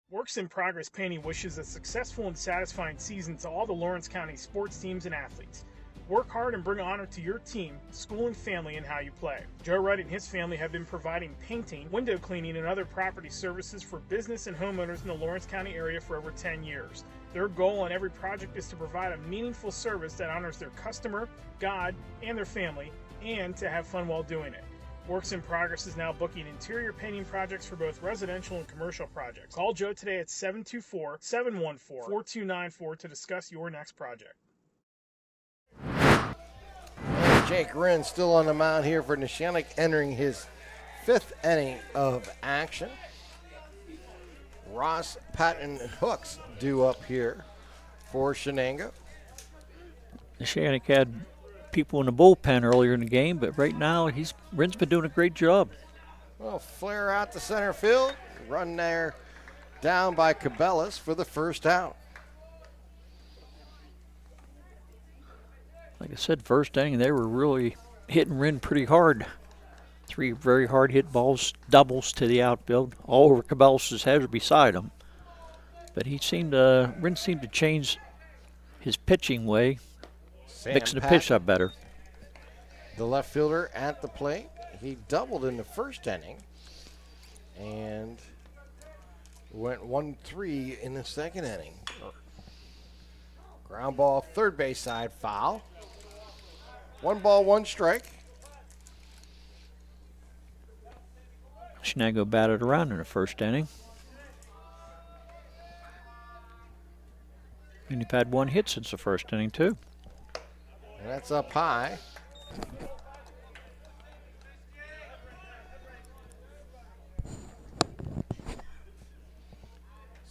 Works in Progress Painting wishes a successful and satisfying season to all the Lawrence County sports teams and athletes. Work hard and bring honor to your team, school, and family in how you play. Joe Wright and his family have been providing painting, window cleaning, and other property services for business and homeowners in the Lawrence County area for over 10 years. Their goal on every project is to provide a meaningful service that honors their customer, God, and their family, and to have fun while doing it. Works in Progress is now booking interior painting projects for both residential and commercial projects. Call Joe today at 724-714-4294 to discuss your next project. And Jake Wren still on the mound here for Neshannock, entering his 5th inning of action. Ross Patton Hooks due up here for Shenango. Neshannock had people in the bullpen earlier in the game, but right now Wren's been doing a great job. Well, flare out to center field. Run there down by Cabela's for the 1st out. Like I said, first inning, they were really hitting Wren pretty hard. 3 very hard hit balls, doubles to the outfield, all over Cabela's head or beside him. But Wren seemed to change his pitching way, mixing the pitch up better. The left fielder at the plate. He doubled in the first inning and went 1-3 in the second inning. Ground ball, third base side, foul. 1 ball, 1 strike. Shenango batted around in the first inning. And you've had 1 hit since the first inning, too. And that's up high.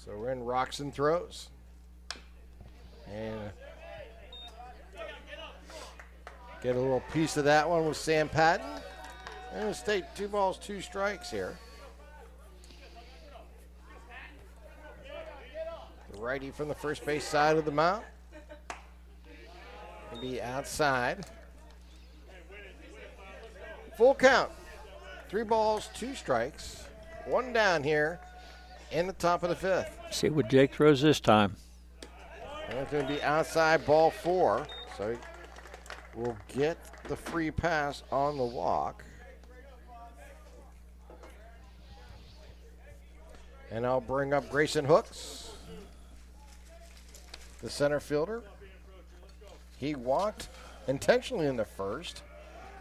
So we're in rocks and throws. And get a little piece of that one with Sam Patton. And it'll stay 2 balls, 2 strikes here. The righty from the first base side of the mound. Will be outside. Full count. 3 balls, 2 strikes. 1 down here in the top of the 5th. See what Jake throws this time. And it's going to be outside, ball 4. So we'll get the free pass on the walk. And I'll bring up Grayson Hooks, the center fielder. He walked intentionally in the first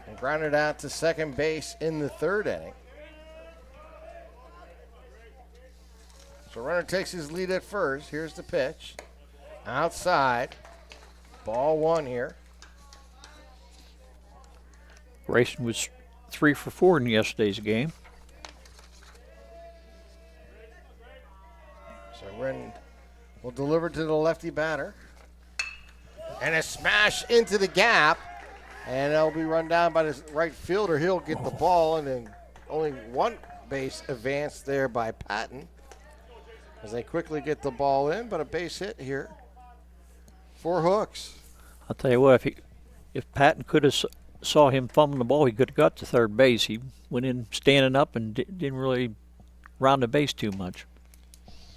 and grounded out to second base in the third inning. So runner takes his lead at first. Here's the pitch. Outside. Ball 1 here. Grayson was 3 for 4 in yesterday's game. So Wren will deliver to the lefty batter. And a smash into the gap. And it'll be run down by the right fielder. He'll get the ball, and then only 1 base advance there by Patton as they quickly get the ball in, but a base hit here for Hooks. I'll tell you what, if Patton could have saw him fumbling the ball, he could have got to third base. He went in standing up and didn't really round the base too much.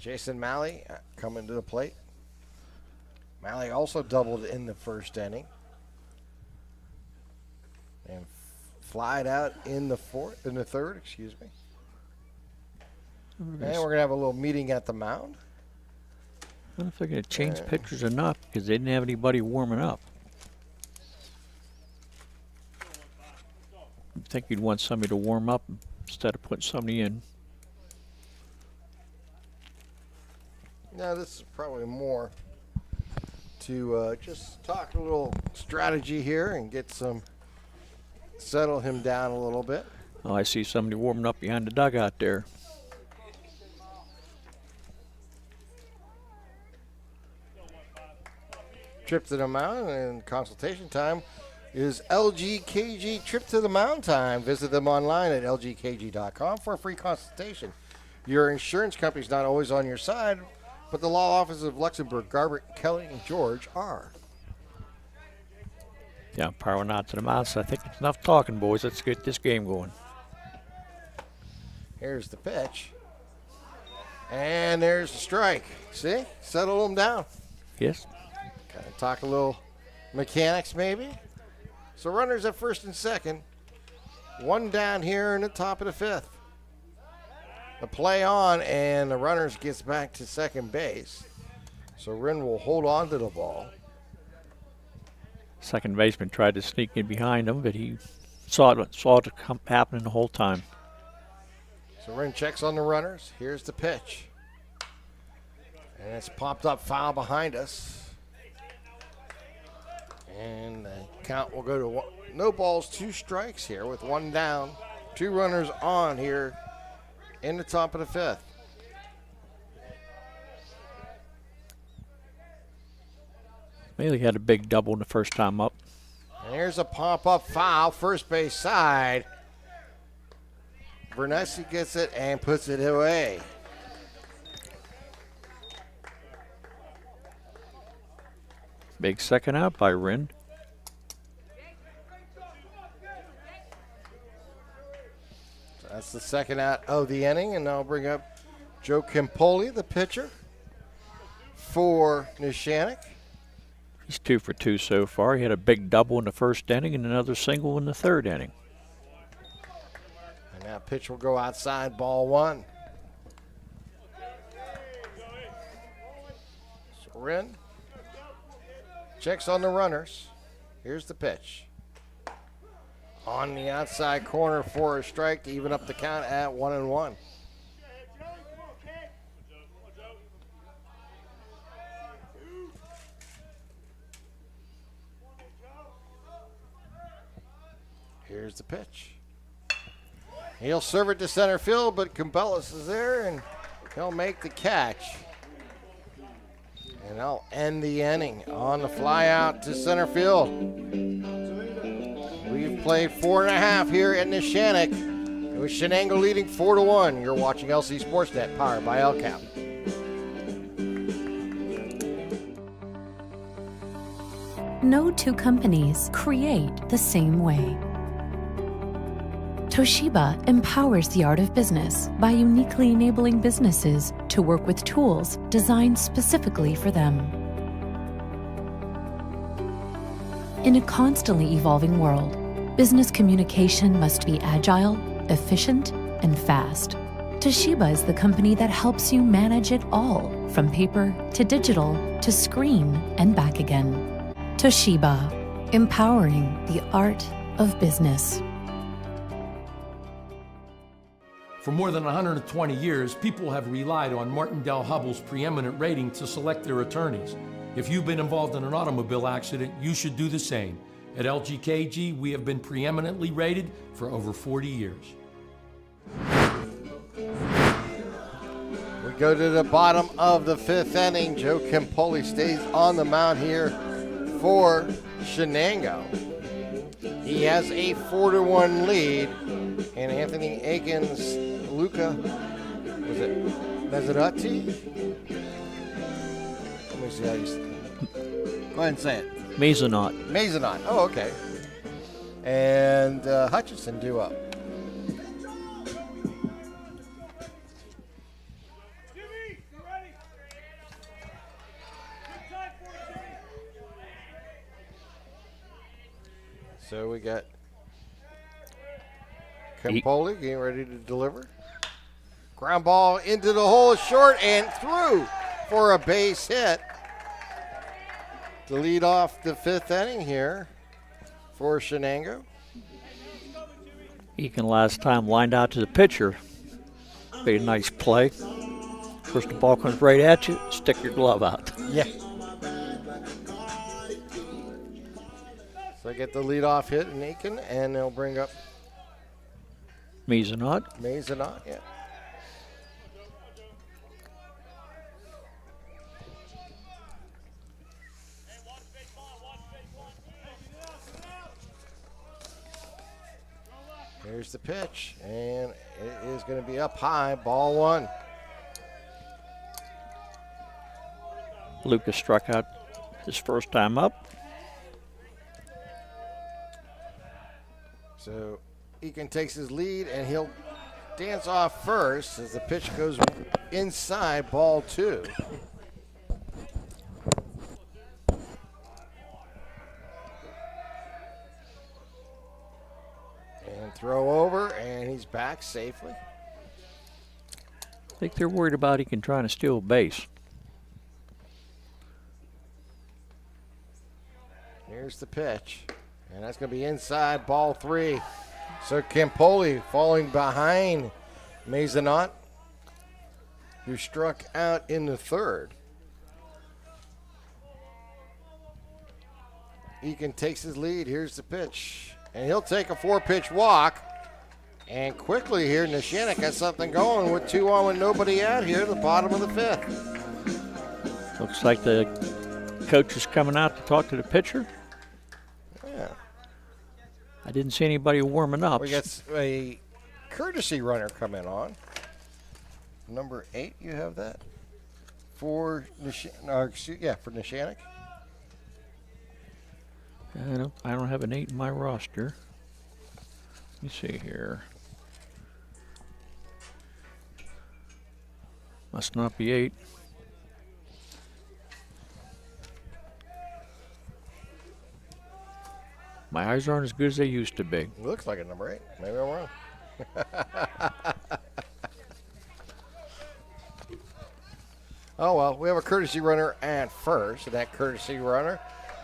Jason Malley coming to the plate. Malley also doubled in the first inning. And flied out in the third, excuse me. And we're going to have a little meeting at the mound. I don't know if they're going to change pitchers or not because they didn't have anybody warming up. I think you'd want somebody to warm up instead of putting somebody in. No, this is probably more to just talk a little strategy here and settle him down a little bit. Oh, I see somebody warming up behind the dugout there. Trip to the mound and consultation time is LGKG Trip to the Mound time. Visit them online at lgkg.com for a free consultation. Your insurance company's not always on your side, but the law offices of Luxembourg, Garbert, Kelly, and George are. Yeah, power not to the mound, so I think it's enough talking, boys. Let's get this game going. Here's the pitch. And there's the strike. See? Settle them down. Yes. Kind of talk a little mechanics maybe. So runners at first and second. 1 down here in the top of the 5th. The play on, and the runners gets back to second base. So Wren will hold on to the ball. Second baseman tried to sneak in behind him, but he saw it happening the whole time. So Wren checks on the runners. Here's the pitch. And it's popped up foul behind us. And the count will go to no balls, 2 strikes here with 1 down. 2 runners on here in the top of the 5th. Bailey had a big double in the first time up. And here's a pop-up foul, first base side. Vernesi gets it and puts it away. Big second out by Wren. So that's the second out of the inning, and I'll bring up Joe Campoli, the pitcher, for Neshannock. He's 2 for 2 so far. He had a big double in the first inning and another single in the third inning. And that pitch will go outside, ball 1. Soren checks on the runners. Here's the pitch. On the outside corner for a strike to even up the count at 1-1. Here's the pitch. He'll serve it to center field, but Cambelis is there, and he'll make the catch. And I'll end the inning on the fly out to center field. We've played 4.5 here at Neshannock, with Shenango leading 4-1. You're watching LC SportsNet, powered by LCAP. No two companies create the same way. Toshiba empowers the art of business by uniquely enabling businesses to work with tools designed specifically for them. In a constantly evolving world, business communication must be agile, efficient, and fast. Toshiba is the company that helps you manage it all, from paper to digital to screen and back again. Toshiba, empowering the art of business. For more than 120 years, people have relied on Martindale-Hubbell's preeminent rating to select their attorneys. If you've been involved in an automobile accident, you should do the same. At LGKG, we have been preeminently rated for over 40 years. We go to the bottom of the 5th inning. Joe Campoli stays on the mound here for Shenango. He has a 4-1 lead, and Anthony Aikens, Luca, was it Mezzanotte? Let me see how you say it. Go ahead and say it. Maisonot. Maisonot. Oh, okay. And Hutchinson due up. So we got Campoli getting ready to deliver. Ground ball into the hole, short and through for a base hit to lead off the 5th inning here for Shenango. Eakin last time lined out to the pitcher. Made a nice play. First the ball comes right at you, stick your glove out. Yeah. So I get the leadoff hit in Aiken, and they'll bring up Maisonot. Maisonot, yeah. Here's the pitch, and it is going to be up high, ball 1. Lucas struck out his first time up. So Eakin takes his lead, and he'll dance off first as the pitch goes inside, ball 2. And throw over, and he's back safely. I think they're worried about Eakin trying to steal a base. Here's the pitch, and that's going to be inside, ball 3. So Campoli falling behind Maisonot, who struck out in the 3rd. Eakin takes his lead. Here's the pitch, and he'll take a 4-pitch walk. And quickly here, Neshannock has something going with 2 on with nobody out here at the bottom of the 5th. Looks like the coach is coming out to talk to the pitcher. Yeah. I didn't see anybody warming up. We got a courtesy runner coming on. Number 8, you have that? For Neshannock. I don't have an 8 in my roster. Let me see here. Must not be 8. My eyes aren't as good as they used to be. Looks like a number 8. Maybe I'm wrong. Oh, well, we have a courtesy runner at first, and that courtesy runner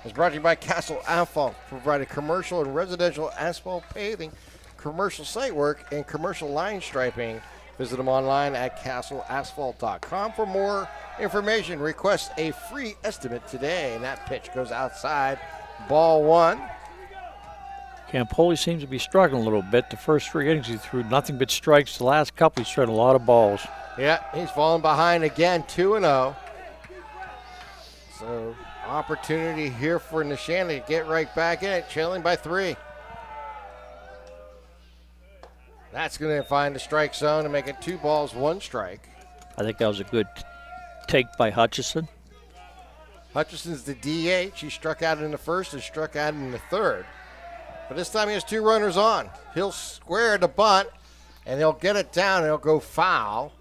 is brought to you by Castle Asphalt, providing commercial and residential asphalt paving, commercial site work, and commercial line striping. Visit them online at castleasphalt.com for more information. Request a free estimate today, and that pitch goes outside. Ball one. Campoli seems to be struggling a little bit. The first 3 innings he threw nothing but strikes. The last couple he's thrown a lot of balls. Yeah, he's falling behind again, 2-0. So, opportunity here for Neshannock to get right back in it, trailing by 3. That's going to find the strike zone and make it 2 balls, 1 strike. I think that was a good take by Hutchison. Hutchison's the DH. He struck out in the first and struck out in the third. But this time he has 2 runners on. He'll square the bunt, and he'll get it down, and he'll go foul.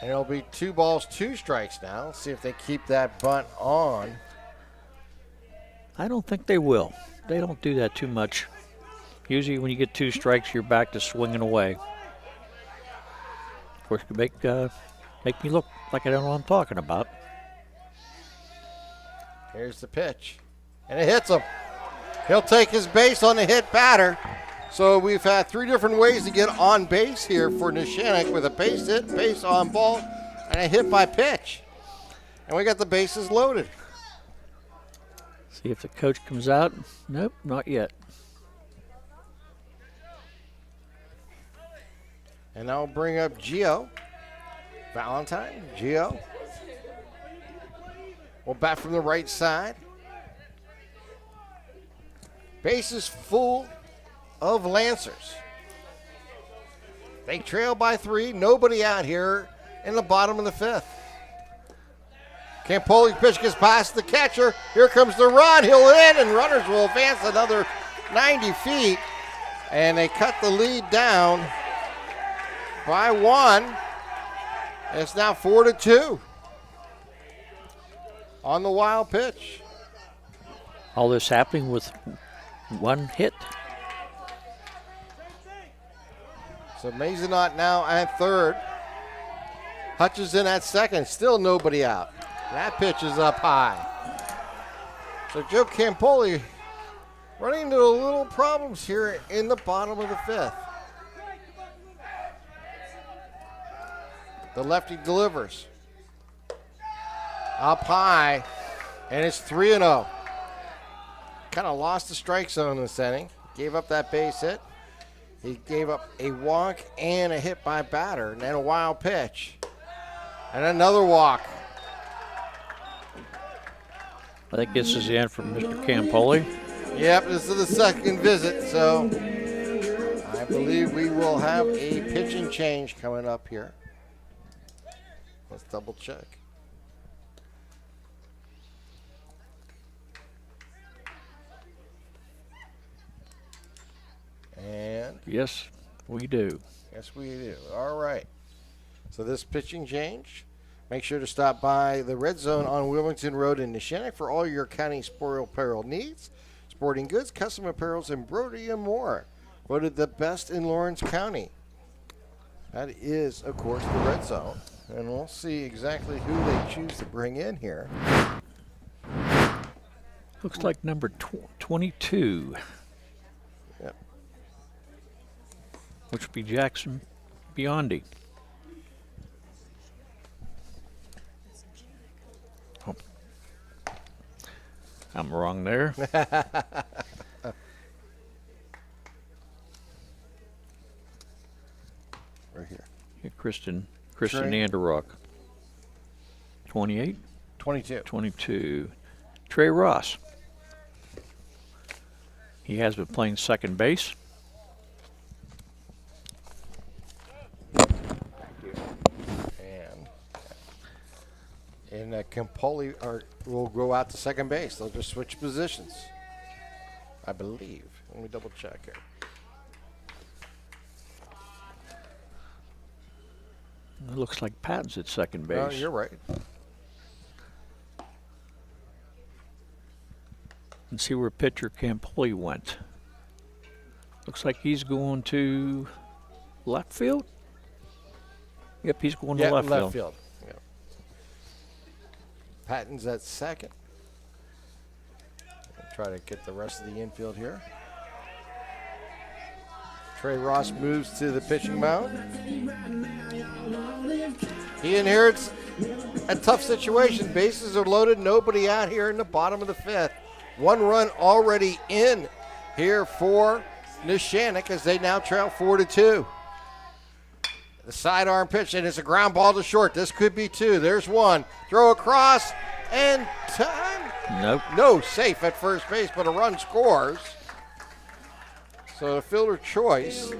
And it'll be 2 balls, 2 strikes now. Let's see if they keep that bunt on. I don't think they will. They don't do that too much. Usually when you get 2 strikes, you're back to swinging away. Of course, it could make me look like I don't know what I'm talking about. Here's the pitch. And it hits him. He'll take his base on the hit batter. So we've had 3 different ways to get on base here for Neshannock with a base hit, base on ball, and a hit by pitch. And we got the bases loaded. See if the coach comes out. Nope, not yet. And I'll bring up Gio Valentine. Gio will bat from the right side. Bases full of Lancers. They trail by 3. Nobody out here in the bottom of the 5th. Campoli's pitch gets past the catcher. Here comes the run. He'll in, and runners will advance another 90 feet. And they cut the lead down by 1. It's now 4-2 on the wild pitch. All this happening with 1 hit. So Masonot now at third. Hutchison at second. Still nobody out. That pitch is up high. So Joe Campoli running into a little problems here in the bottom of the 5th. The lefty delivers. Up high, and it's 3-0. Kind of lost the strike zone in this inning. Gave up that base hit. He gave up a walk and a hit by batter, and then a wild pitch. And another walk. I think this is the end for Mr. Campoli. Yep, this is the second visit, so I believe we will have a pitching change coming up here. Let's double check. And yes, we do. Yes, we do. All right. So this pitching change, make sure to stop by the Red Zone on Wilmington Road in Neshannock for all your county sport apparel needs. Sporting goods, custom apparels, embroidery, and more. Voted the best in Lawrence County. That is, of course, the Red Zone. And we'll see exactly who they choose to bring in here. Looks like number 22. Yep. Which would be Jackson Biondi. Oh. I'm wrong there. Right here. Yeah, Kristen Anderrock. 28? 22. 22. Trey Ross. He has been playing second base. And Campoli will go out to second base. They'll just switch positions, I believe. Let me double check here. It looks like Patton's at second base. No, you're right. And see where pitcher Campoli went. Looks like he's going to left field. Yep, he's going to left field. Yep. Patton's at second. Try to get the rest of the infield here. Trey Ross moves to the pitching mound. He inherits a tough situation. Bases are loaded, nobody out here in the bottom of the fifth. 1 run already in here for Neshannock as they now trail 4-2. The sidearm pitch, and it's a ground ball to short. This could be 2. There's 1. Throw across, and time. Nope. No, safe at first base, but a run scores. So the fielder choice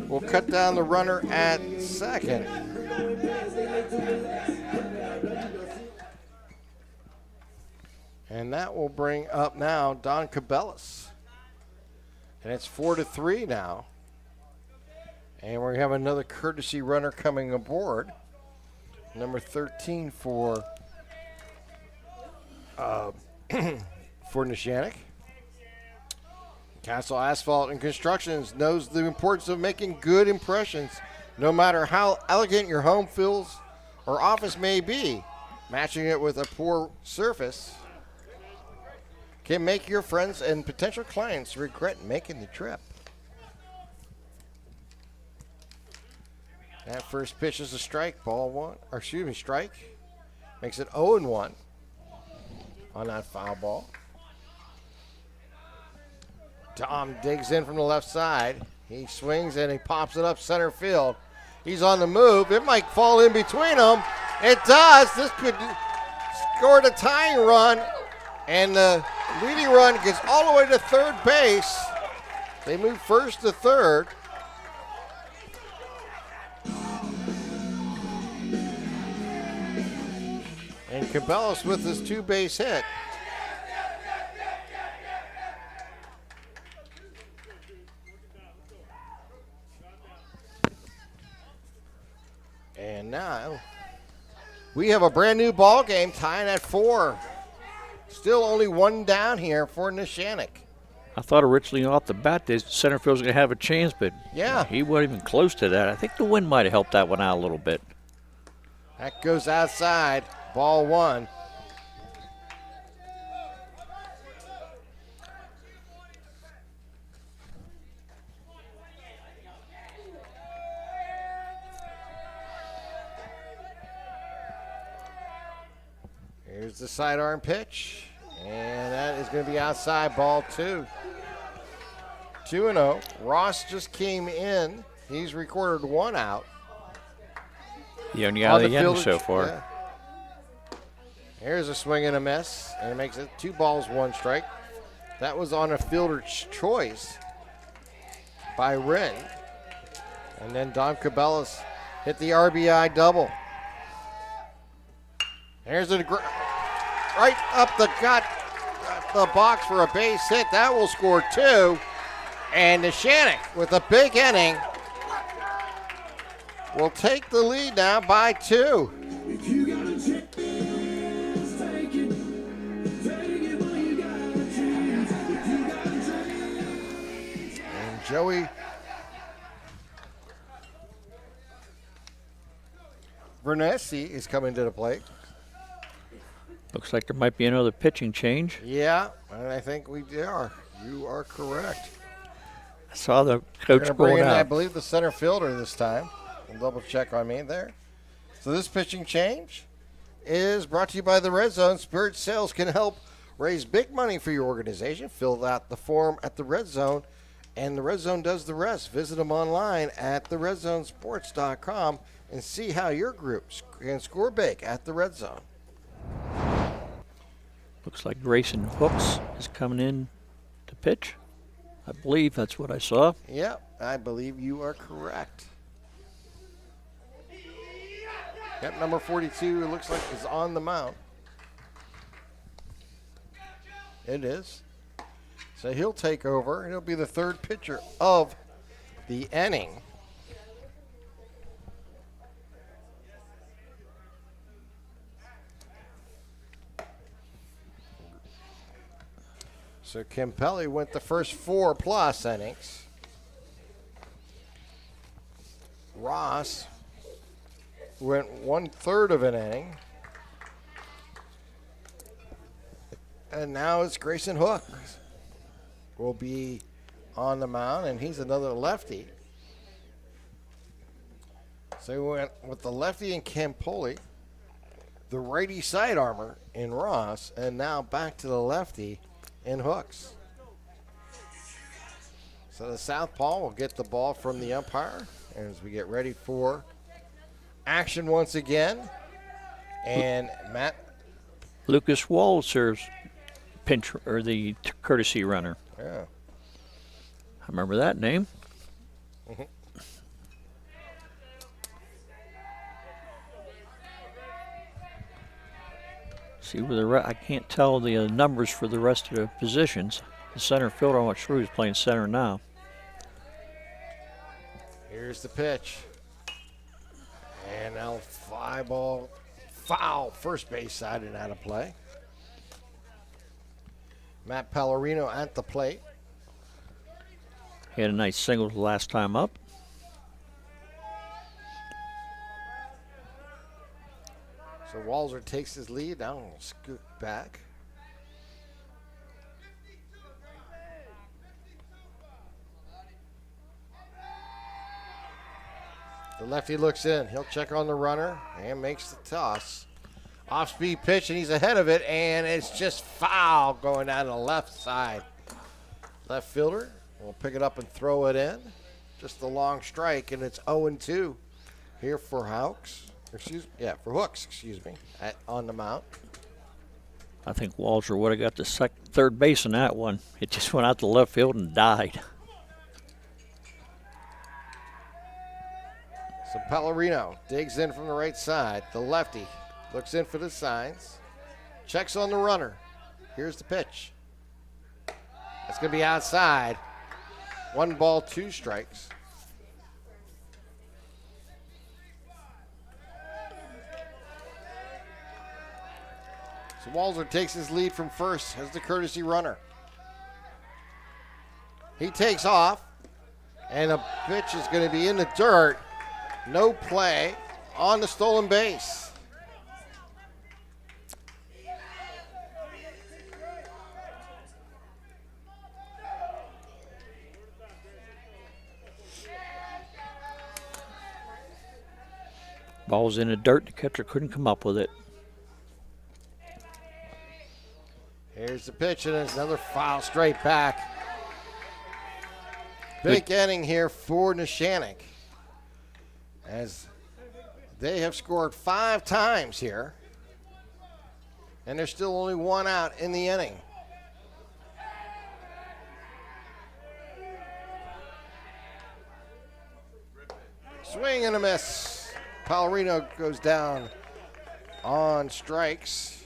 will cut down the runner at second. And that will bring up now Don Cabellas. And it's 4-3 now. And we have another courtesy runner coming aboard. Number 13 for Neshannock. Castle Asphalt and Constructions knows the importance of making good impressions, no matter how elegant your home feels or office may be. Matching it with a poor surface can make your friends and potential clients regret making the trip. That first pitch is a strike, strike. Makes it 0-1 on that foul ball. Tom digs in from the left side. He swings and he pops it up center field. He's on the move. It might fall in between them. It does. This could score the tying run. And the leading run gets all the way to third base. They move first to third. And Cabellas with his 2-base hit. And now we have a brand new ball game tying at 4. Still only 1 down here for Neshannock. I thought originally off the bat that center field's going to have a chance, but yeah, he wasn't even close to that. I think the wind might have helped that one out a little bit. That goes outside. Ball 1. Here's the sidearm pitch, and that is going to be outside. Ball 2. 2-0. Ross just came in. He's recorded 1 out. The only out of the end so far. Yeah. Here's a swing and a miss, and it makes it 2 balls, 1 strike. That was on a fielder's choice by Wren. And then Don Cabellas hit the RBI double. Here's a right up the gut, the box for a base hit. That will score 2. And Neshannock with a big inning will take the lead now by 2. And Joey Vernesi is coming to the plate. Looks like there might be another pitching change. Yeah, and I think we are. You are correct. I saw the coach going out. I believe the center fielder this time. I'll double check on me there. So this pitching change is brought to you by the Red Zone. Spirit Sales can help raise big money for your organization. Fill out the form at the Red Zone, and the Red Zone does the rest. Visit them online at theredzonesports.com and see how your groups can score big at the Red Zone. Looks like Grayson Hooks is coming in to pitch. I believe that's what I saw. Yep, I believe you are correct. Yep, number 42, it looks like, is on the mound. It is. So he'll take over, and he'll be the 3rd pitcher of the inning. So Kempelli went the first 4+ innings. Ross went 1/3 of an inning. And now it's Grayson Hook will be on the mound, and he's another lefty. So we went with the lefty in Campoli, the righty side armor in Ross, and now back to the lefty in Hooks. So the southpaw will get the ball from the umpire as we get ready for action once again. And Matt. Lucas Walzer's pinch or the courtesy runner. Yeah. I remember that name. Mm-hmm. See where I can't tell the numbers for the rest of the positions. The center fielder, I'm not sure who's playing center now. Here's the pitch. And now fly ball, foul, first base side and out of play. Matt Pallarino at the plate. He had a nice single the last time up. So Walzer takes his lead. Now we'll scoot back. The lefty looks in. He'll check on the runner and makes the toss. Off-speed pitch, and he's ahead of it, and it's just foul going down the left side. Left fielder will pick it up and throw it in. Just a long strike, and it's 0-2 here for Hooks. For Hooks, on the mound. I think Walzer would have got the third base in that one. It just went out to left field and died. So Pallarino digs in from the right side. The lefty looks in for the signs. Checks on the runner. Here's the pitch. That's going to be outside. 1 ball, 2 strikes. So Walzer takes his lead from first as the courtesy runner. He takes off, and the pitch is going to be in the dirt. No play on the stolen base. Ball's in the dirt. The catcher couldn't come up with it. Here's the pitch, and it's another foul straight back. Big inning here for Neshannock, as they have scored 5 times here, and there's still only 1 out in the inning. Swing and a miss. Pallarino goes down on strikes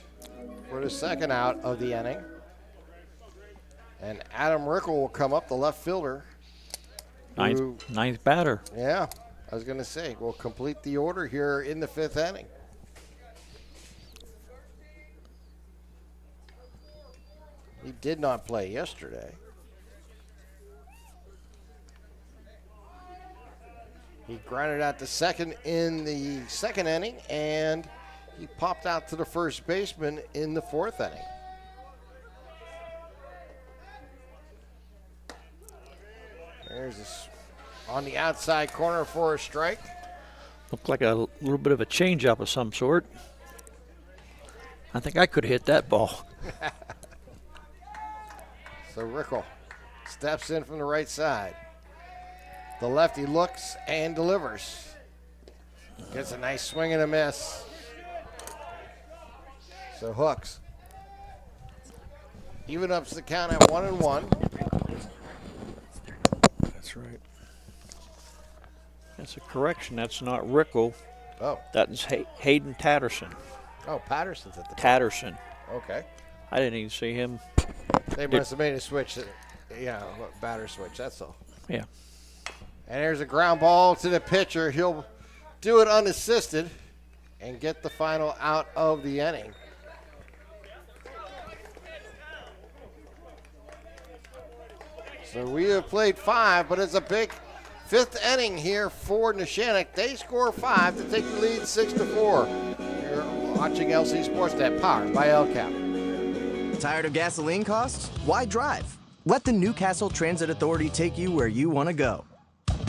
for the second out of the inning. And Adam Rickle will come up, the left fielder. Ninth batter. Yeah, I was going to say, we'll complete the order here in the 5th inning. He did not play yesterday. He grounded out to second in the 2nd inning, and he popped out to the first baseman in the 4th inning. There's this on the outside corner for a strike. Looked like a little bit of a changeup of some sort. I think I could hit that ball. So Rickle steps in from the right side. The lefty looks and delivers. Gets a nice swing and a miss. So Hooks even ups the count at 1-1. That's right. That's a correction. That's not Rickle. Oh. That's Hayden Tatterson. Oh, Patterson's at the Tatterson. Okay. I didn't even see him. They must have made a switch. Batter switch, that's all. Yeah. And there's a ground ball to the pitcher. He'll do it unassisted and get the final out of the inning. So we have played 5, but it's a big 5th inning here for Neshannock. They score 5 to take the lead 6-4. You're watching LC SportsNet, powered by LCAP. Tired of gasoline costs? Why drive? Let the Newcastle Transit Authority take you where you want to go.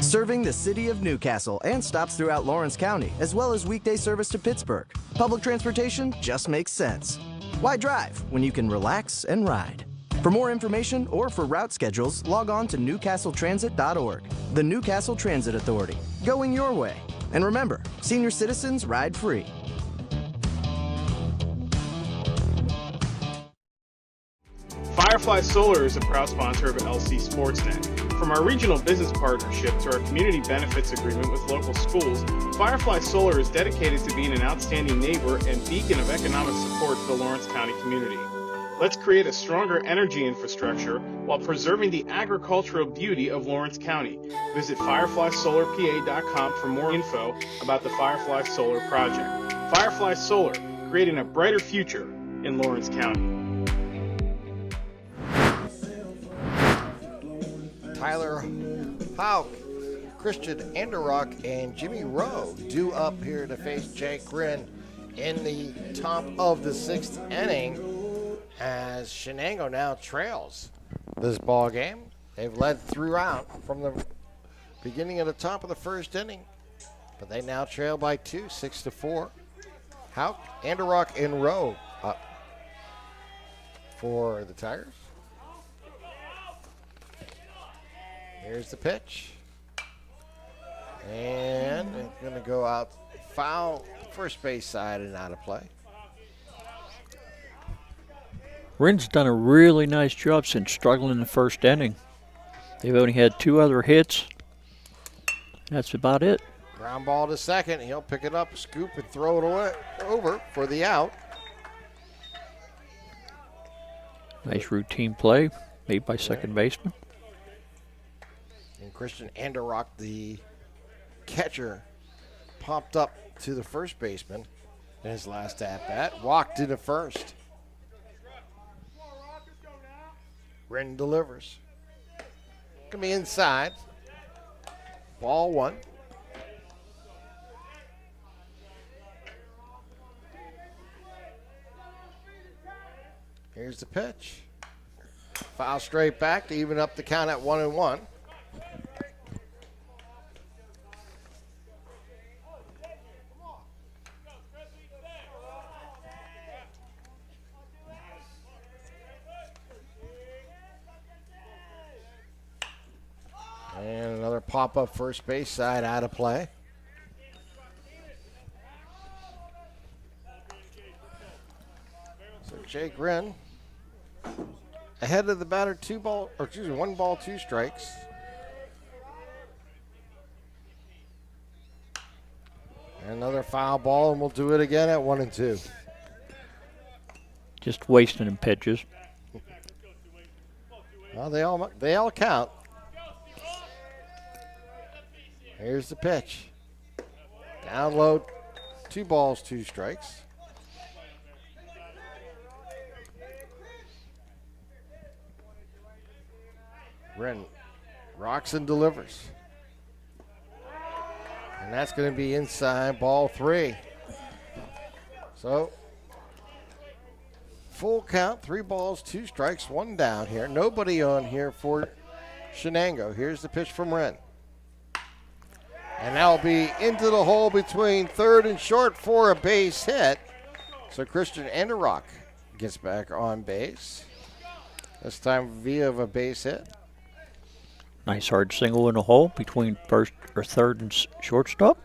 Serving the city of Newcastle and stops throughout Lawrence County, as well as weekday service to Pittsburgh. Public transportation just makes sense. Why drive when you can relax and ride? For more information or for route schedules, log on to newcastletransit.org. The Newcastle Transit Authority, going your way. And remember, senior citizens ride free. Firefly Solar is a proud sponsor of LC SportsNet. From our regional business partnership to our community benefits agreement with local schools, Firefly Solar is dedicated to being an outstanding neighbor and beacon of economic support for the Lawrence County community. Let's create a stronger energy infrastructure while preserving the agricultural beauty of Lawrence County. Visit fireflysolarpa.com for more info about the Firefly Solar project. Firefly Solar, creating a brighter future in Lawrence County. Tyler Hauk, Christian Anderock, and Jimmy Rowe due up here to face Jake Grin in the top of the 6th inning as Shenango now trails this ball game. They've led throughout from the beginning of the top of the 1st inning, but they now trail by 2, 6-4. Hauk, Anderock, and Rowe up for the Tigers. Here's the pitch. And it's going to go out foul, first base side and out of play. Ren's done a really nice job since struggling in the 1st inning. They've only had 2 other hits. That's about it. Ground ball to second. He'll pick it up, scoop, and throw it away, over for the out. Nice routine play made by second baseman. And Christian Anderock, the catcher, popped up to the first baseman in his last at-bat. Walked into first. Ren delivers. Gonna be inside. Ball 1. Here's the pitch. Foul straight back to even up the count at 1-1. And another pop-up first base side out of play. So Jake Wren ahead of the batter, 1 ball, 2 strikes. And another foul ball, and we'll do it again at 1-2. Just wasting in pitches. Well, they all count. Here's the pitch. Down low, 2 balls, 2 strikes. Wren rocks and delivers. And that's going to be inside, ball 3. So, full count, 3 balls, 2 strikes, 1 down here. Nobody on here for Shenango. Here's the pitch from Wren. And that'll be into the hole between third and short for a base hit. So Christian Anderock gets back on base. This time via a base hit. Nice hard single in the hole between first or third and shortstop.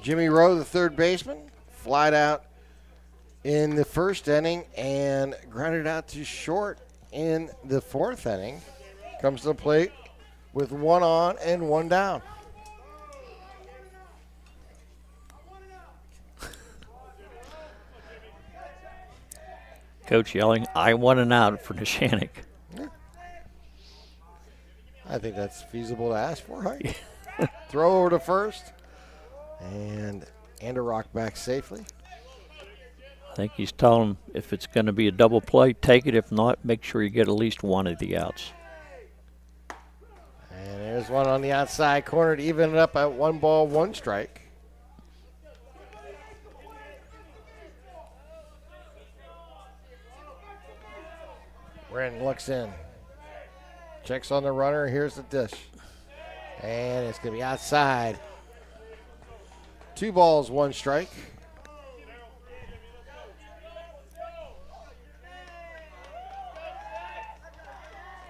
Jimmy Rowe, the third baseman, flied out in the 1st inning and grounded out to short in the 4th inning. Comes to the plate with 1 on and 1 down. Coach yelling, "I want an out" for Neshannock. I think that's feasible to ask for, right? Throw over to first. And Anderock back safely. I think he's telling him if it's going to be a double play, take it. If not, make sure you get at least 1 of the outs. Here's one on the outside corner to even it up at 1 ball, 1 strike. Wren looks in. Checks on the runner. Here's the dish. And it's going to be outside. 2 balls, 1 strike.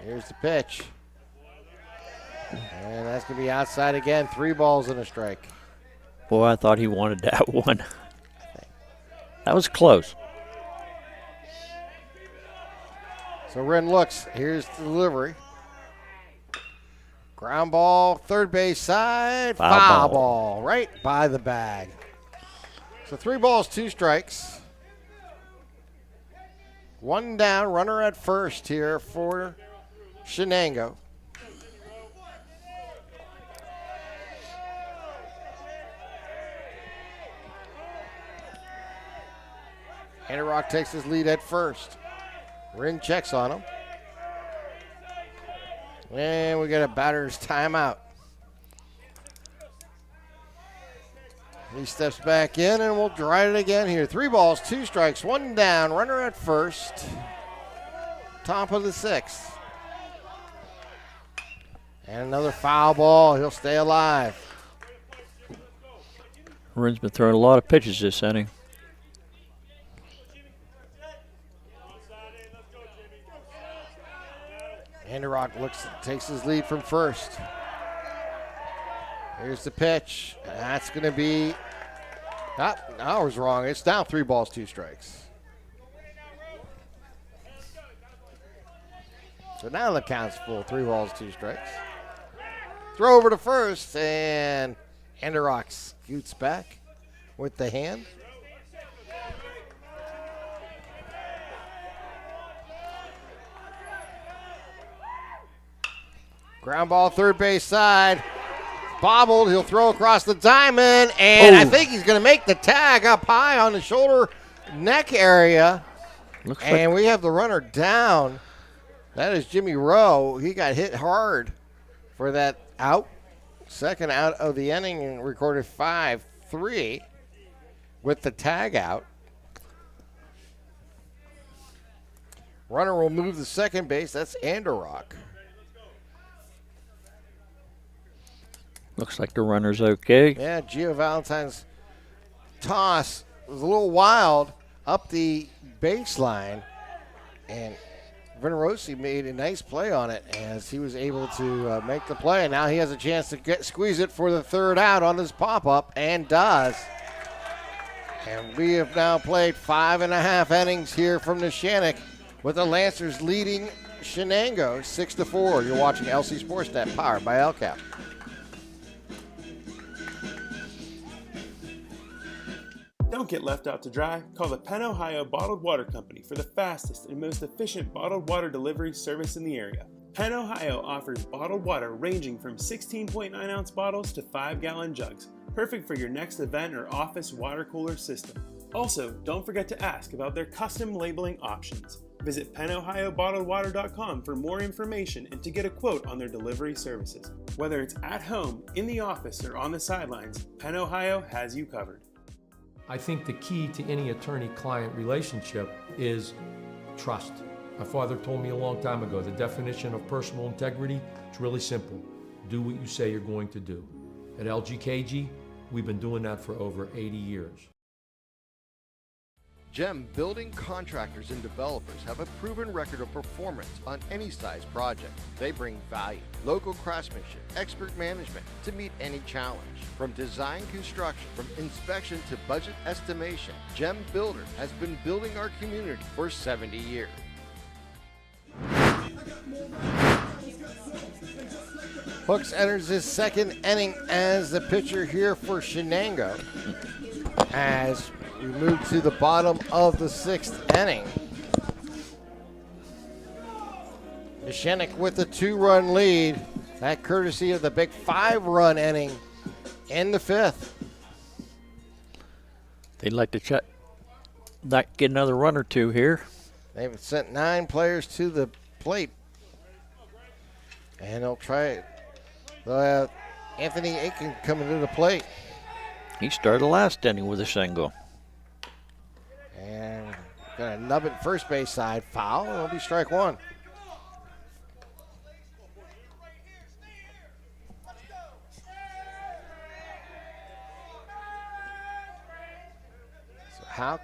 Here's the pitch. And that's going to be outside again. 3 balls and a strike. Boy, I thought he wanted that one. That was close. So Wren looks. Here's the delivery. Ground ball, third base side. Foul ball. Right by the bag. So 3 balls, 2 strikes. 1 down, runner at first here for Shenango. Anderock takes his lead at first. Wren checks on him. And we got a batter's timeout. He steps back in and we'll try it again here. 3 balls, 2 strikes, 1 down, runner at first. Top of the 6th. And another foul ball. He'll stay alive. Wren's been throwing a lot of pitches this inning. Anderock takes his lead from first. Here's the pitch. That's going to be, I was wrong. It's down 3 balls, 2 strikes. So now the count's full, 3 balls, 2 strikes. Throw over to first, and Anderock scoots back with the hand. Ground ball, third base side. Bobbled. He'll throw across the diamond, and I think he's going to make the tag up high on the shoulder neck area. And we have the runner down. That is Jimmy Rowe. He got hit hard for that out. Second out of the inning and recorded 5-3 with the tag out. Runner will move to second base. That's Anderock. Looks like the runner's okay. Yeah, Gio Valentine's toss was a little wild up the baseline, and Venerosi made a nice play on it as he was able to make the play. And now he has a chance to squeeze it for the 3rd out on his pop-up, and does. And we have now played 5.5 innings here from Neshannock, with the Lancers leading Shenango 6-4. You're watching LC SportsNet, powered by LCAP. Don't get left out to dry. Call the Penn Ohio Bottled Water Company for the fastest and most efficient bottled water delivery service in the area. Penn Ohio offers bottled water ranging from 16.9-ounce bottles to 5-gallon jugs, perfect for your next event or office water cooler system. Also, don't forget to ask about their custom labeling options. Visit PennOhioBottledWater.com for more information and to get a quote on their delivery services. Whether it's at home, in the office, or on the sidelines, Penn Ohio has you covered. I think the key to any attorney-client relationship is trust. My father told me a long time ago, the definition of personal integrity, it's really simple. Do what you say you're going to do. At LGKG, we've been doing that for over 80 years. GEM building contractors and developers have a proven record of performance on any size project. They bring value, local craftsmanship, expert management to meet any challenge. From design construction, from inspection to budget estimation, GEM Builder has been building our community for 70 years. Hooks enters his 2nd inning as the pitcher here for Shenango. As we move to the bottom of the 6th inning. Neshannock with a 2-run lead. That courtesy of the big 5-run inning in the 5th. They'd like to get another run or 2 here. They've sent 9 players to the plate. And they'll try it Anthony Aiken coming to the plate. He started last inning with a single. And going to nub it first base side. Foul. It'll be strike one. So Hauk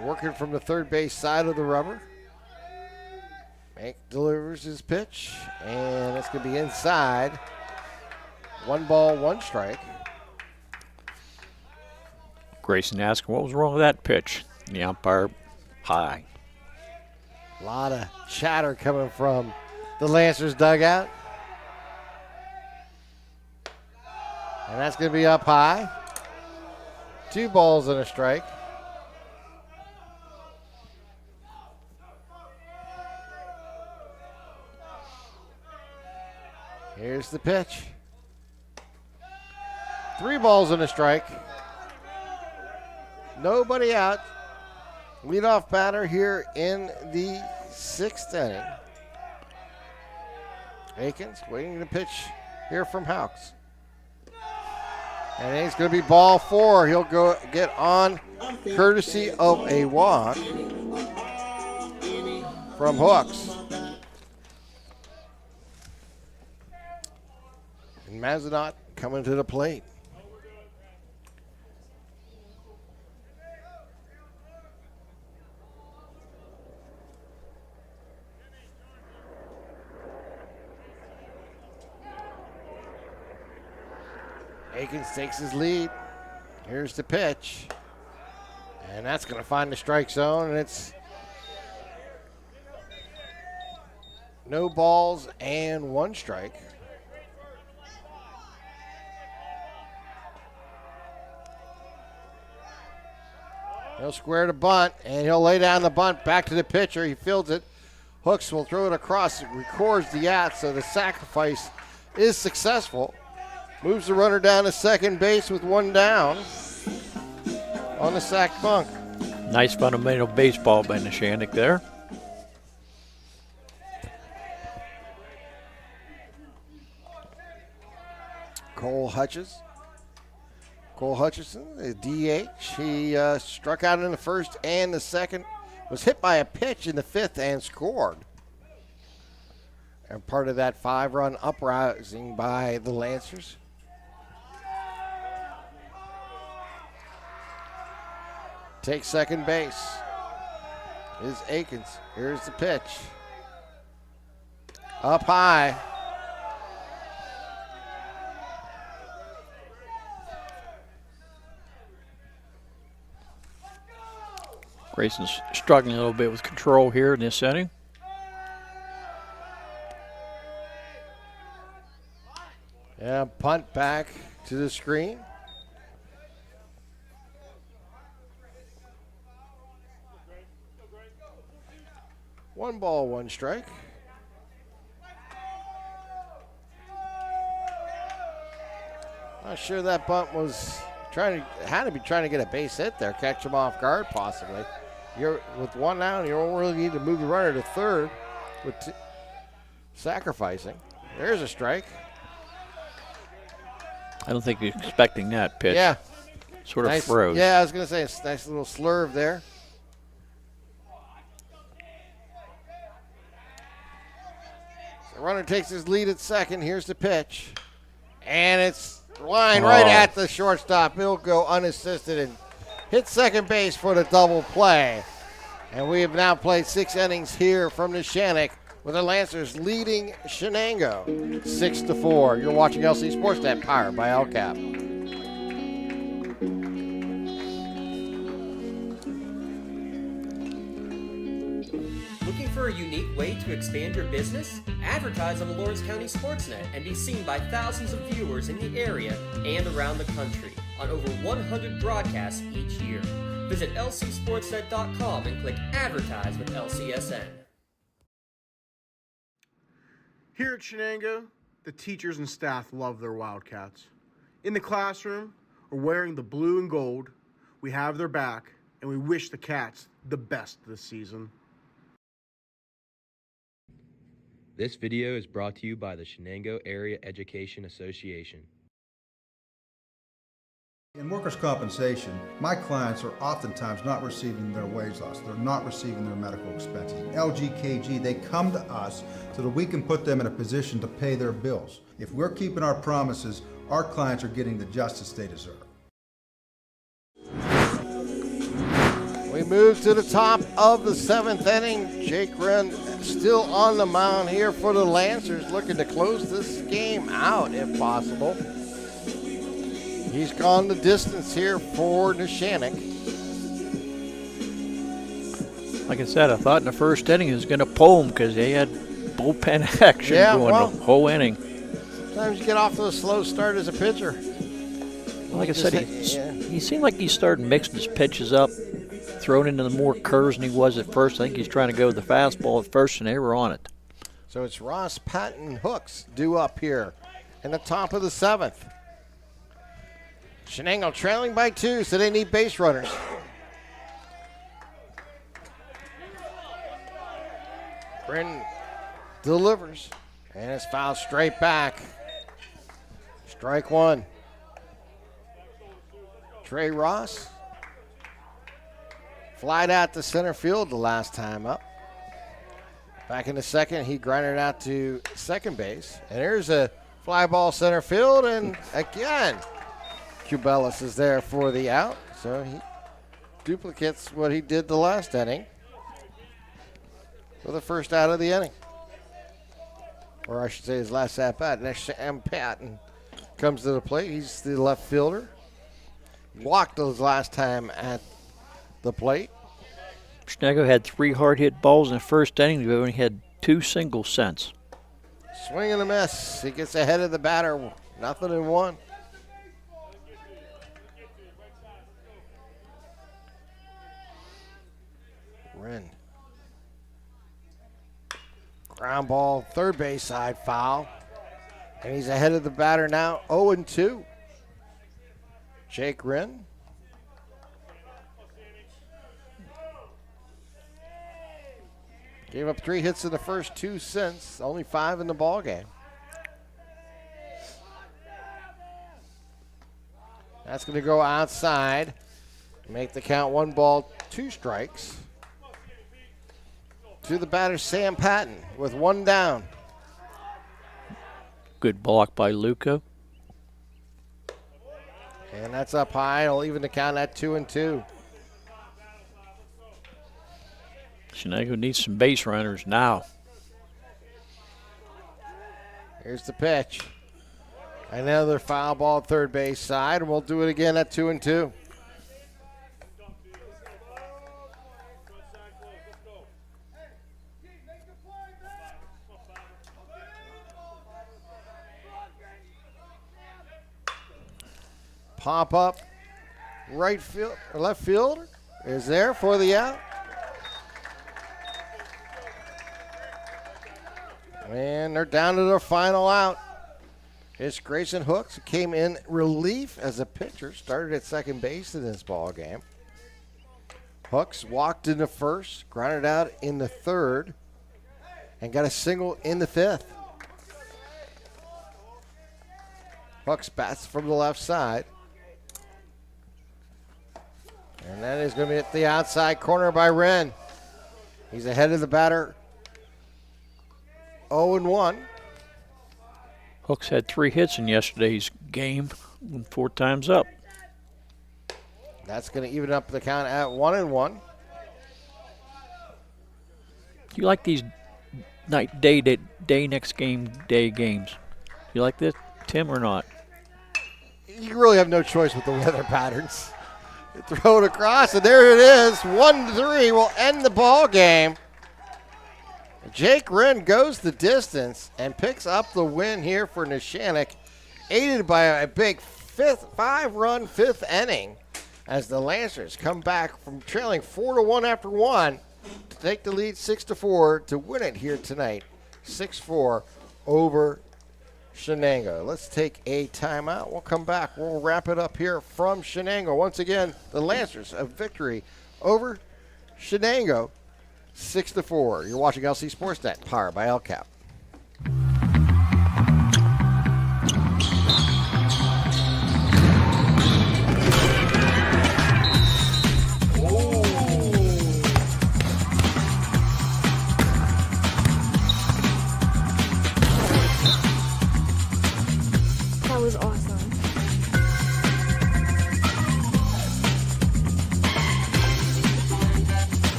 working from the third base side of the rubber. Hank delivers his pitch, and it's going to be inside. 1 ball, 1 strike. Grayson asking what was wrong with that pitch. The umpire, high. A lot of chatter coming from the Lancers dugout. And that's going to be up high. 2 balls and a strike. Here's the pitch. 3 balls and a strike. Nobody out. Leadoff batter here in the 6th inning. Aikens waiting to pitch here from Hawks. And it's going to be ball 4. He'll go get on courtesy of a walk from Hawks. And Mazanot coming to the plate. Aikens takes his lead. Here's the pitch. And that's going to find the strike zone, and it's no balls and 1 strike. He'll square the bunt, and he'll lay down the bunt back to the pitcher. He fields it. Hooks will throw it across. It records the at, so the sacrifice is successful. Moves the runner down to second base with 1 down on the sack bunk. Nice fundamental baseball by Neshannock there. Cole Hutchison, the DH. He struck out in the first and the second. Was hit by a pitch in the 5th and scored. And part of that 5-run uprising by the Lancers. Takes second base is Aikens. Here's the pitch. Up high. Grayson's struggling a little bit with control here in this inning. Yeah, punt back to the screen. One ball, 1 strike. Not sure that bunt was had to be trying to get a base hit there, catch him off guard possibly. You're with 1 out, you don't really need to move the runner to third with sacrificing. There's a strike. I don't think he's expecting that pitch. Yeah. Sort of nice, froze. Yeah, I was going to say, it's a nice little slurve there. The runner takes his lead at second. Here's the pitch. And it's line right at the shortstop. He'll go unassisted and hit second base for the double play. And we have now played 6 innings here from Neshannock with the Lancers leading Shenango 6-4. You're watching LC SportsNet, powered by LCAP. Looking for a unique way to expand your business? Advertise on the Lawrence County SportsNet and be seen by thousands of viewers in the area and around the country on over 100 broadcasts each year. Visit lcsportsnet.com and click Advertise with LCSN. Here at Shenango, the teachers and staff love their Wildcats. In the classroom or wearing the blue and gold, we have their back and we wish the Cats the best this season. This video is brought to you by the Shenango Area Education Association. In workers' compensation, my clients are oftentimes not receiving their wage loss. They're not receiving their medical expenses. LGKG, they come to us so that we can put them in a position to pay their bills. If we're keeping our promises, our clients are getting the justice they deserve. We move to the top of the 7th inning. Jake Wren still on the mound here for the Lancers, looking to close this game out if possible. He's gone the distance here for Neshannock. Like I said, I thought in the first inning he was going to pull him because they had bullpen action going the whole inning. Sometimes you get off to a slow start as a pitcher. Like I said, he seemed like he started mixing his pitches up, throwing into the more curves than he was at first. I think he's trying to go with the fastball at first, and they were on it. So it's Ross Patton Hooks due up here in the top of the 7th. Shenango trailing by 2, so they need base runners. Britton delivers, and it's fouled straight back. Strike 1. Trey Ross flied out to center field the last time up. Back in the second, he grinded out to second base. And here's a fly ball center field, and again, Cubelis is there for the out, so he duplicates what he did the last inning for the first out of the inning. Or I should say his last at-bat. Next, Sam Patton comes to the plate. He's the left fielder. Walked his last time at the plate. Shenango had 3 hard-hit balls in the first inning. They only had 2 singles since. Swing and a miss. He gets ahead of the batter. 0-1. Wren. Ground ball, third base side foul. And he's ahead of the batter now, 0-2. Jake Wren. Gave up 3 hits in the first 2 since, only 5 in the ball game. That's going to go outside. Make the count 1 ball, 2 strikes. To the batter, Sam Patton, with 1 down. Good block by Luco. And that's up high. It'll even the count at 2-2. Shenango needs some base runners now. Here's the pitch. Another foul ball at third base side, and we'll do it again at 2-2. Pop up, right field, or left fielder is there for the out. And they're down to their final out. It's Grayson Hooks, who came in relief as a pitcher, started at second base in this ball game. Hooks walked in the first, grounded out in the third, and got a single in the 5th. Hooks bats from the left side. And that is going to be at the outside corner by Wren. He's ahead of the batter, 0-1. Hooks had 3 hits in yesterday's game, 4 times up. That's going to even up the count at 1-1. You like these day next game day games? You like this, Tim, or not? You really have no choice with the weather patterns. You throw it across, and there it is. 1-3 will end the ball game. Jake Wren goes the distance and picks up the win here for Neshannock, aided by a big 5-run 5th inning as the Lancers come back from trailing 4-1 after 1 to take the lead 6-4 to win it here tonight, 6-4 over Shenango. Let's take a timeout. We'll come back. We'll wrap it up here from Shenango. Once again, the Lancers a victory over Shenango, 6-4. You're watching LC SportsNet, powered by LCAP.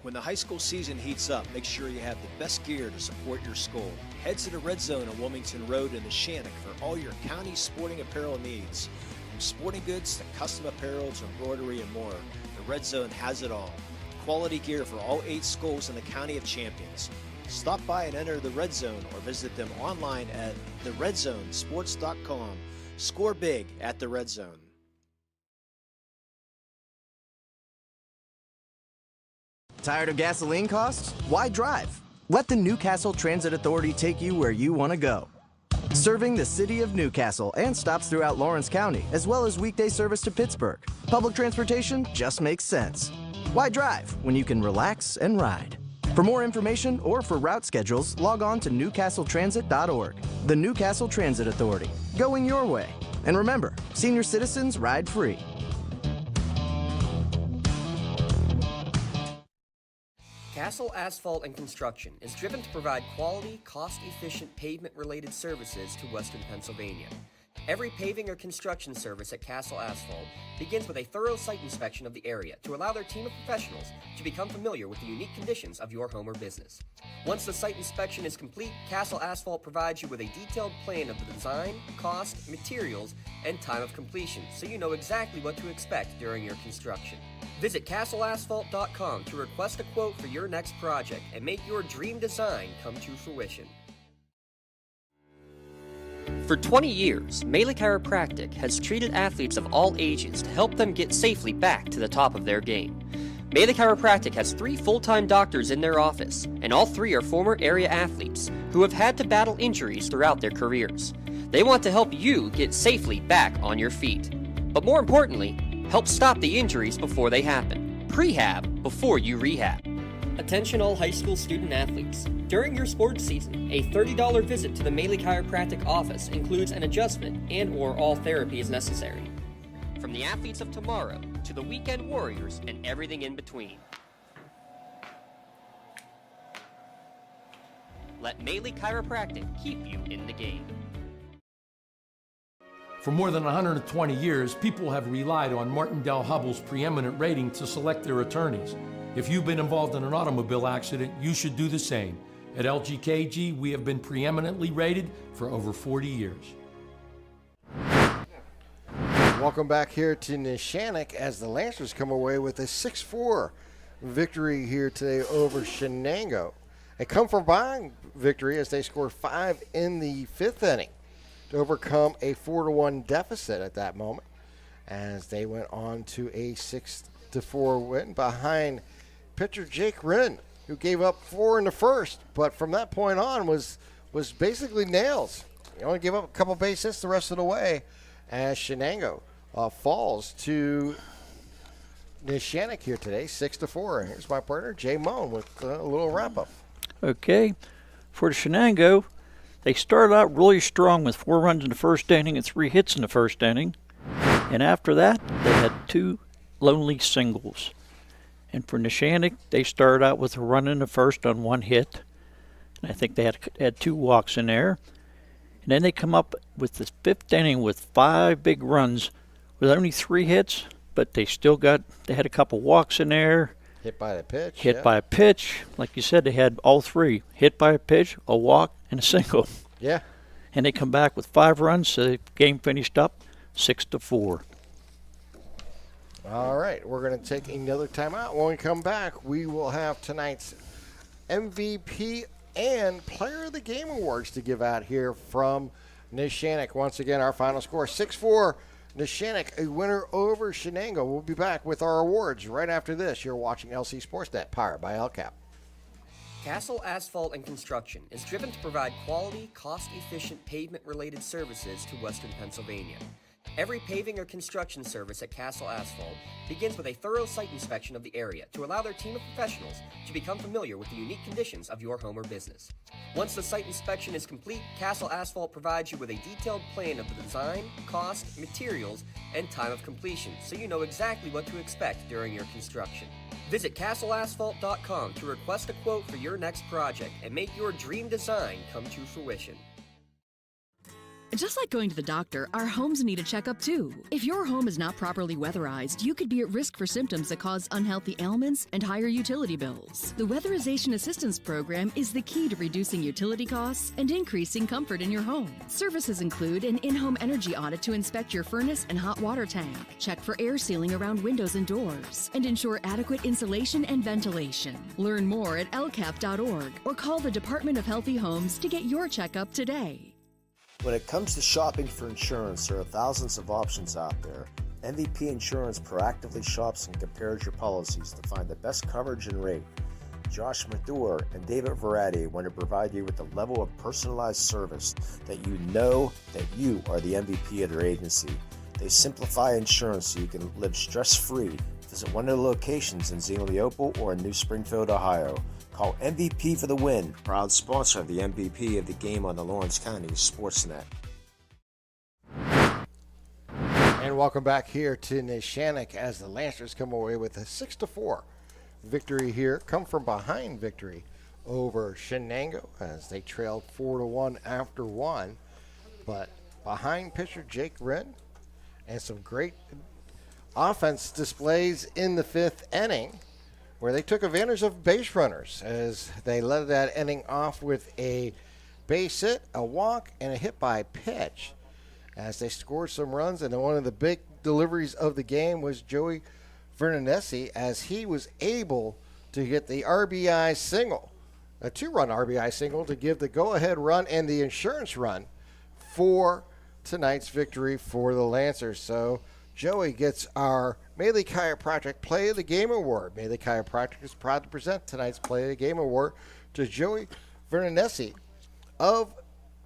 When the high school season heats up, make sure you have the best gear to support your school. Head to the Red Zone on Wilmington Road in Neshannock for all your county sporting apparel needs. From sporting goods to custom apparel to embroidery and more, the Red Zone has it all. Quality gear for all 8 schools in the County of Champions. Stop by and enter the Red Zone or visit them online at theredzonesports.com. Score big at the Red Zone. Tired of gasoline costs? Why drive? Let the Newcastle Transit Authority take you where you want to go. Serving the city of Newcastle and stops throughout Lawrence County, as well as weekday service to Pittsburgh. Public transportation just makes sense. Why drive when you can relax and ride? For more information or for route schedules, log on to newcastletransit.org. The Newcastle Transit Authority, going your way. And remember, senior citizens ride free. Castle Asphalt and Construction is driven to provide quality, cost-efficient pavement-related services to Western Pennsylvania. Every paving or construction service at Castle Asphalt begins with a thorough site inspection of the area to allow their team of professionals to become familiar with the unique conditions of your home or business. Once the site inspection is complete, Castle Asphalt provides you with a detailed plan of the design, cost, materials, and time of completion, so you know exactly what to expect during your construction. Visit castleasphalt.com to request a quote for your next project and make your dream design come to fruition. For 20 years, Melee Chiropractic has treated athletes of all ages to help them get safely back to the top of their game. Melee Chiropractic has 3 full-time doctors in their office, and all 3 are former area athletes who have had to battle injuries throughout their careers. They want to help you get safely back on your feet. But more importantly, help stop the injuries before they happen. Prehab before you rehab. Attention all high school student athletes. During your sports season, a $30 visit to the Melee Chiropractic office includes an adjustment and/or all therapy is necessary. From the athletes of tomorrow to the weekend warriors and everything in between. Let Melee Chiropractic keep you in the game. For more than 120 years, people have relied on Martindale Hubbell's preeminent rating to select their attorneys. If you've been involved in an automobile accident, you should do the same. At LGKG, we have been preeminently rated for over 40 years. Welcome back here to Neshannock as the Lancers come away with a 6-4 victory here today over Shenango. A come-from-behind victory as they scored 5 in the 5th inning to overcome a 4-1 deficit at that moment as they went on to a 6-4 win behind pitcher Jake Wren, who gave up 4 in the first, but from that point on was basically nails. He only gave up a couple base hits the rest of the way as Shenango falls to Neshannock here today, 6-4. Here's my partner, Jay Moan, with a little wrap-up. Okay, for the Shenango, they started out really strong with 4 runs in the first inning and 3 hits in the first inning. And after that, they had 2 lonely singles. And for Neshannock, they started out with a run in the first on 1 hit. And I think they had 2 walks in there. And then they come up with the 5th inning with 5 big runs with only 3 hits, but they had a couple walks in there. Hit by the pitch. Hit by a pitch. Like you said, they had all 3. Hit by a pitch, a walk, and a single. Yeah. And they come back with 5 runs, so the game finished up 6-4. All right, we're going to take another timeout. When we come back, we will have tonight's MVP and Player of the Game awards to give out here from Neshannock. Once again, our final score, 6-4, Neshannock, a winner over Shenango. We'll be back with our awards right after this. You're watching LC SportsNet, powered by LCAP. Castle Asphalt and Construction is driven to provide quality, cost-efficient pavement-related services to Western Pennsylvania. Every paving or construction service at Castle Asphalt begins with a thorough site inspection of the area to allow their team of professionals to become familiar with the unique conditions of your home or business. Once the site inspection is complete, Castle Asphalt provides you with a detailed plan of the design, cost, materials, and time of completion, so you know exactly what to expect during your construction. Visit castleasphalt.com to request a quote for your next project and make your dream design come to fruition. Just like going to the doctor, our homes need a checkup too. If your home is not properly weatherized, you could be at risk for symptoms that cause unhealthy ailments and higher utility bills. The Weatherization Assistance Program is the key to reducing utility costs and increasing comfort in your home. Services include an in-home energy audit to inspect your furnace and hot water tank, check for air sealing around windows and doors, and ensure adequate insulation and ventilation. Learn more at lcap.org or call the Department of Healthy Homes to get your checkup today. When it comes to shopping for insurance, there are thousands of options out there. MVP Insurance proactively shops and compares your policies to find the best coverage and rate. Josh Mathur and David Verratti want to provide you with the level of personalized service that you know that you are the MVP of their agency. They simplify insurance so you can live stress-free. Visit one of the locations in Zingleople or in New Springfield, Ohio. Call MVP for the win, proud sponsor of the MVP of the game on the Lawrence County SportsNet. And welcome back here to Neshannock as the Lancers come away with a 6-4 victory here. Come from behind victory over Shenango as they trailed 4-1 after one. But behind pitcher Jake Wren and some great offense displays in the fifth inning, where they took advantage of base runners as they led that inning off with a base hit, a walk, and a hit by pitch as they scored some runs. And one of the big deliveries of the game was Joey Vernonesi as he was able to get the RBI single, a two-run RBI single to give the go-ahead run and the insurance run for tonight's victory for the Lancers. So Joey gets our Maley Chiropractic Play of the Game Award. Maley Chiropractic is proud to present tonight's Play of the Game Award to Joey Vernonesi of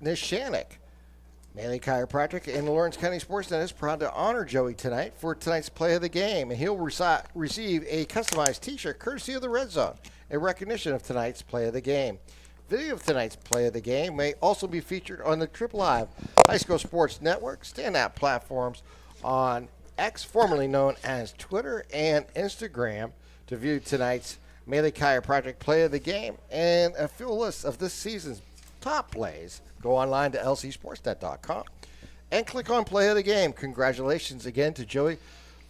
Neshannock. Maley Chiropractic and the Lawrence County SportsNet is proud to honor Joey tonight for tonight's Play of the Game, and he'll receive a customized T-shirt courtesy of the Red Zone, a recognition of tonight's Play of the Game. Video of tonight's Play of the Game may also be featured on the Triple Live High School Sports Network standout platforms on X, formerly known as Twitter and Instagram, to view tonight's Maley Chiropractic Play of the Game and a full list of this season's top plays. Go online to lcsportsnet.com and click on Play of the Game. Congratulations again to Joey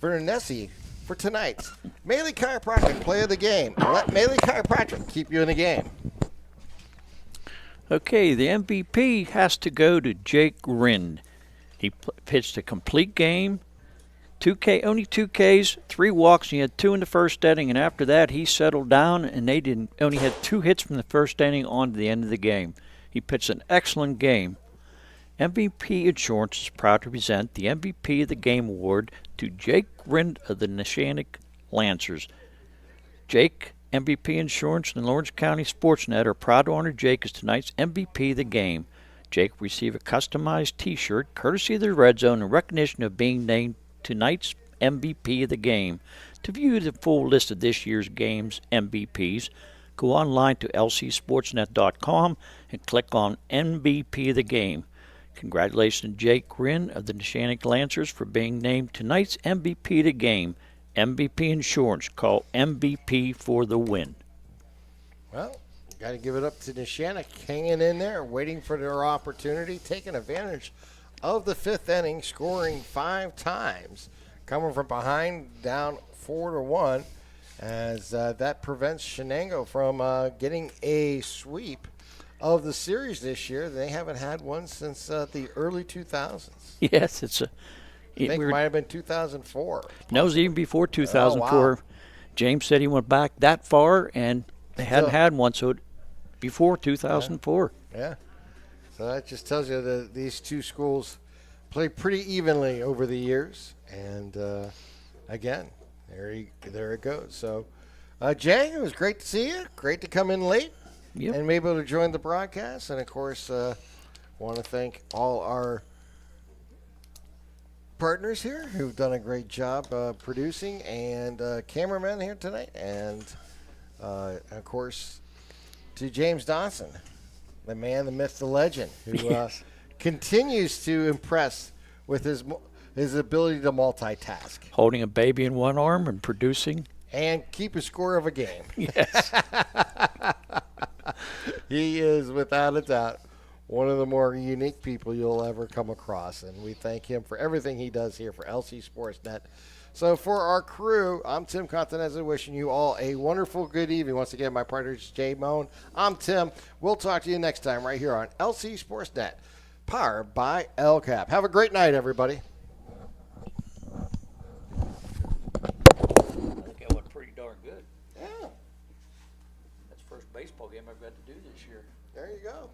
Vernonesi for tonight's Maley Chiropractic Play of the Game. Let Maley Chiropractic keep you in the game. Okay, the MVP has to go to Jake Wren. He pitched a complete game. Only 2 Ks, 3 walks, and he had 2 in the first inning, and after that he settled down, and they only had 2 hits from the first inning on to the end of the game. He pitched an excellent game. MVP Insurance is proud to present the MVP of the Game Award to Jake Wren of the Neshannock Lancers. Jake, MVP Insurance, and the Lawrence County SportsNet are proud to honor Jake as tonight's MVP of the game. Jake will receive a customized T-shirt courtesy of the Red Zone in recognition of being named tonight's MVP of the game. To view the full list of this year's game's MVPs, go online to lcsportsnet.com and click on MVP of the game. Congratulations to Jake Wren of the Neshannock Lancers for being named tonight's MVP of the game. MVP Insurance, call MVP for the win. Well, got to give it up to Neshannock, hanging in there, waiting for their opportunity, taking advantage of the fifth inning, scoring 5 times, coming from behind, down 4-1, as that prevents Shenango from getting a sweep of the series this year. They haven't had one since the early 2000s. Yes, I think it might have been 2004. No, it was even before 2004. Oh, wow. James said he went back that far, and they hadn't had one, so before 2004. Yeah. So that just tells you that these two schools play pretty evenly over the years. And, again, there it goes. So, Jay, it was great to see you. Great to come in late and be able to join the broadcast. And, of course, want to thank all our partners here who've done a great job producing, and cameramen here tonight. And, of course, to James Dawson, the man, the myth, the legend, who continues to impress with his ability to multitask. Holding a baby in one arm and producing. And keep a score of a game. Yes. He is, without a doubt, one of the more unique people you'll ever come across, and we thank him for everything he does here for LC SportsNet. So for our crew, I'm Tim Continenza, wishing you all a wonderful good evening. Once again, my partner is Jay Moan. I'm Tim. We'll talk to you next time right here on LC SportsNet, powered by LCAP. Have a great night, everybody. I think that went pretty darn good. Yeah. That's the first baseball game I've got to do this year. There you go.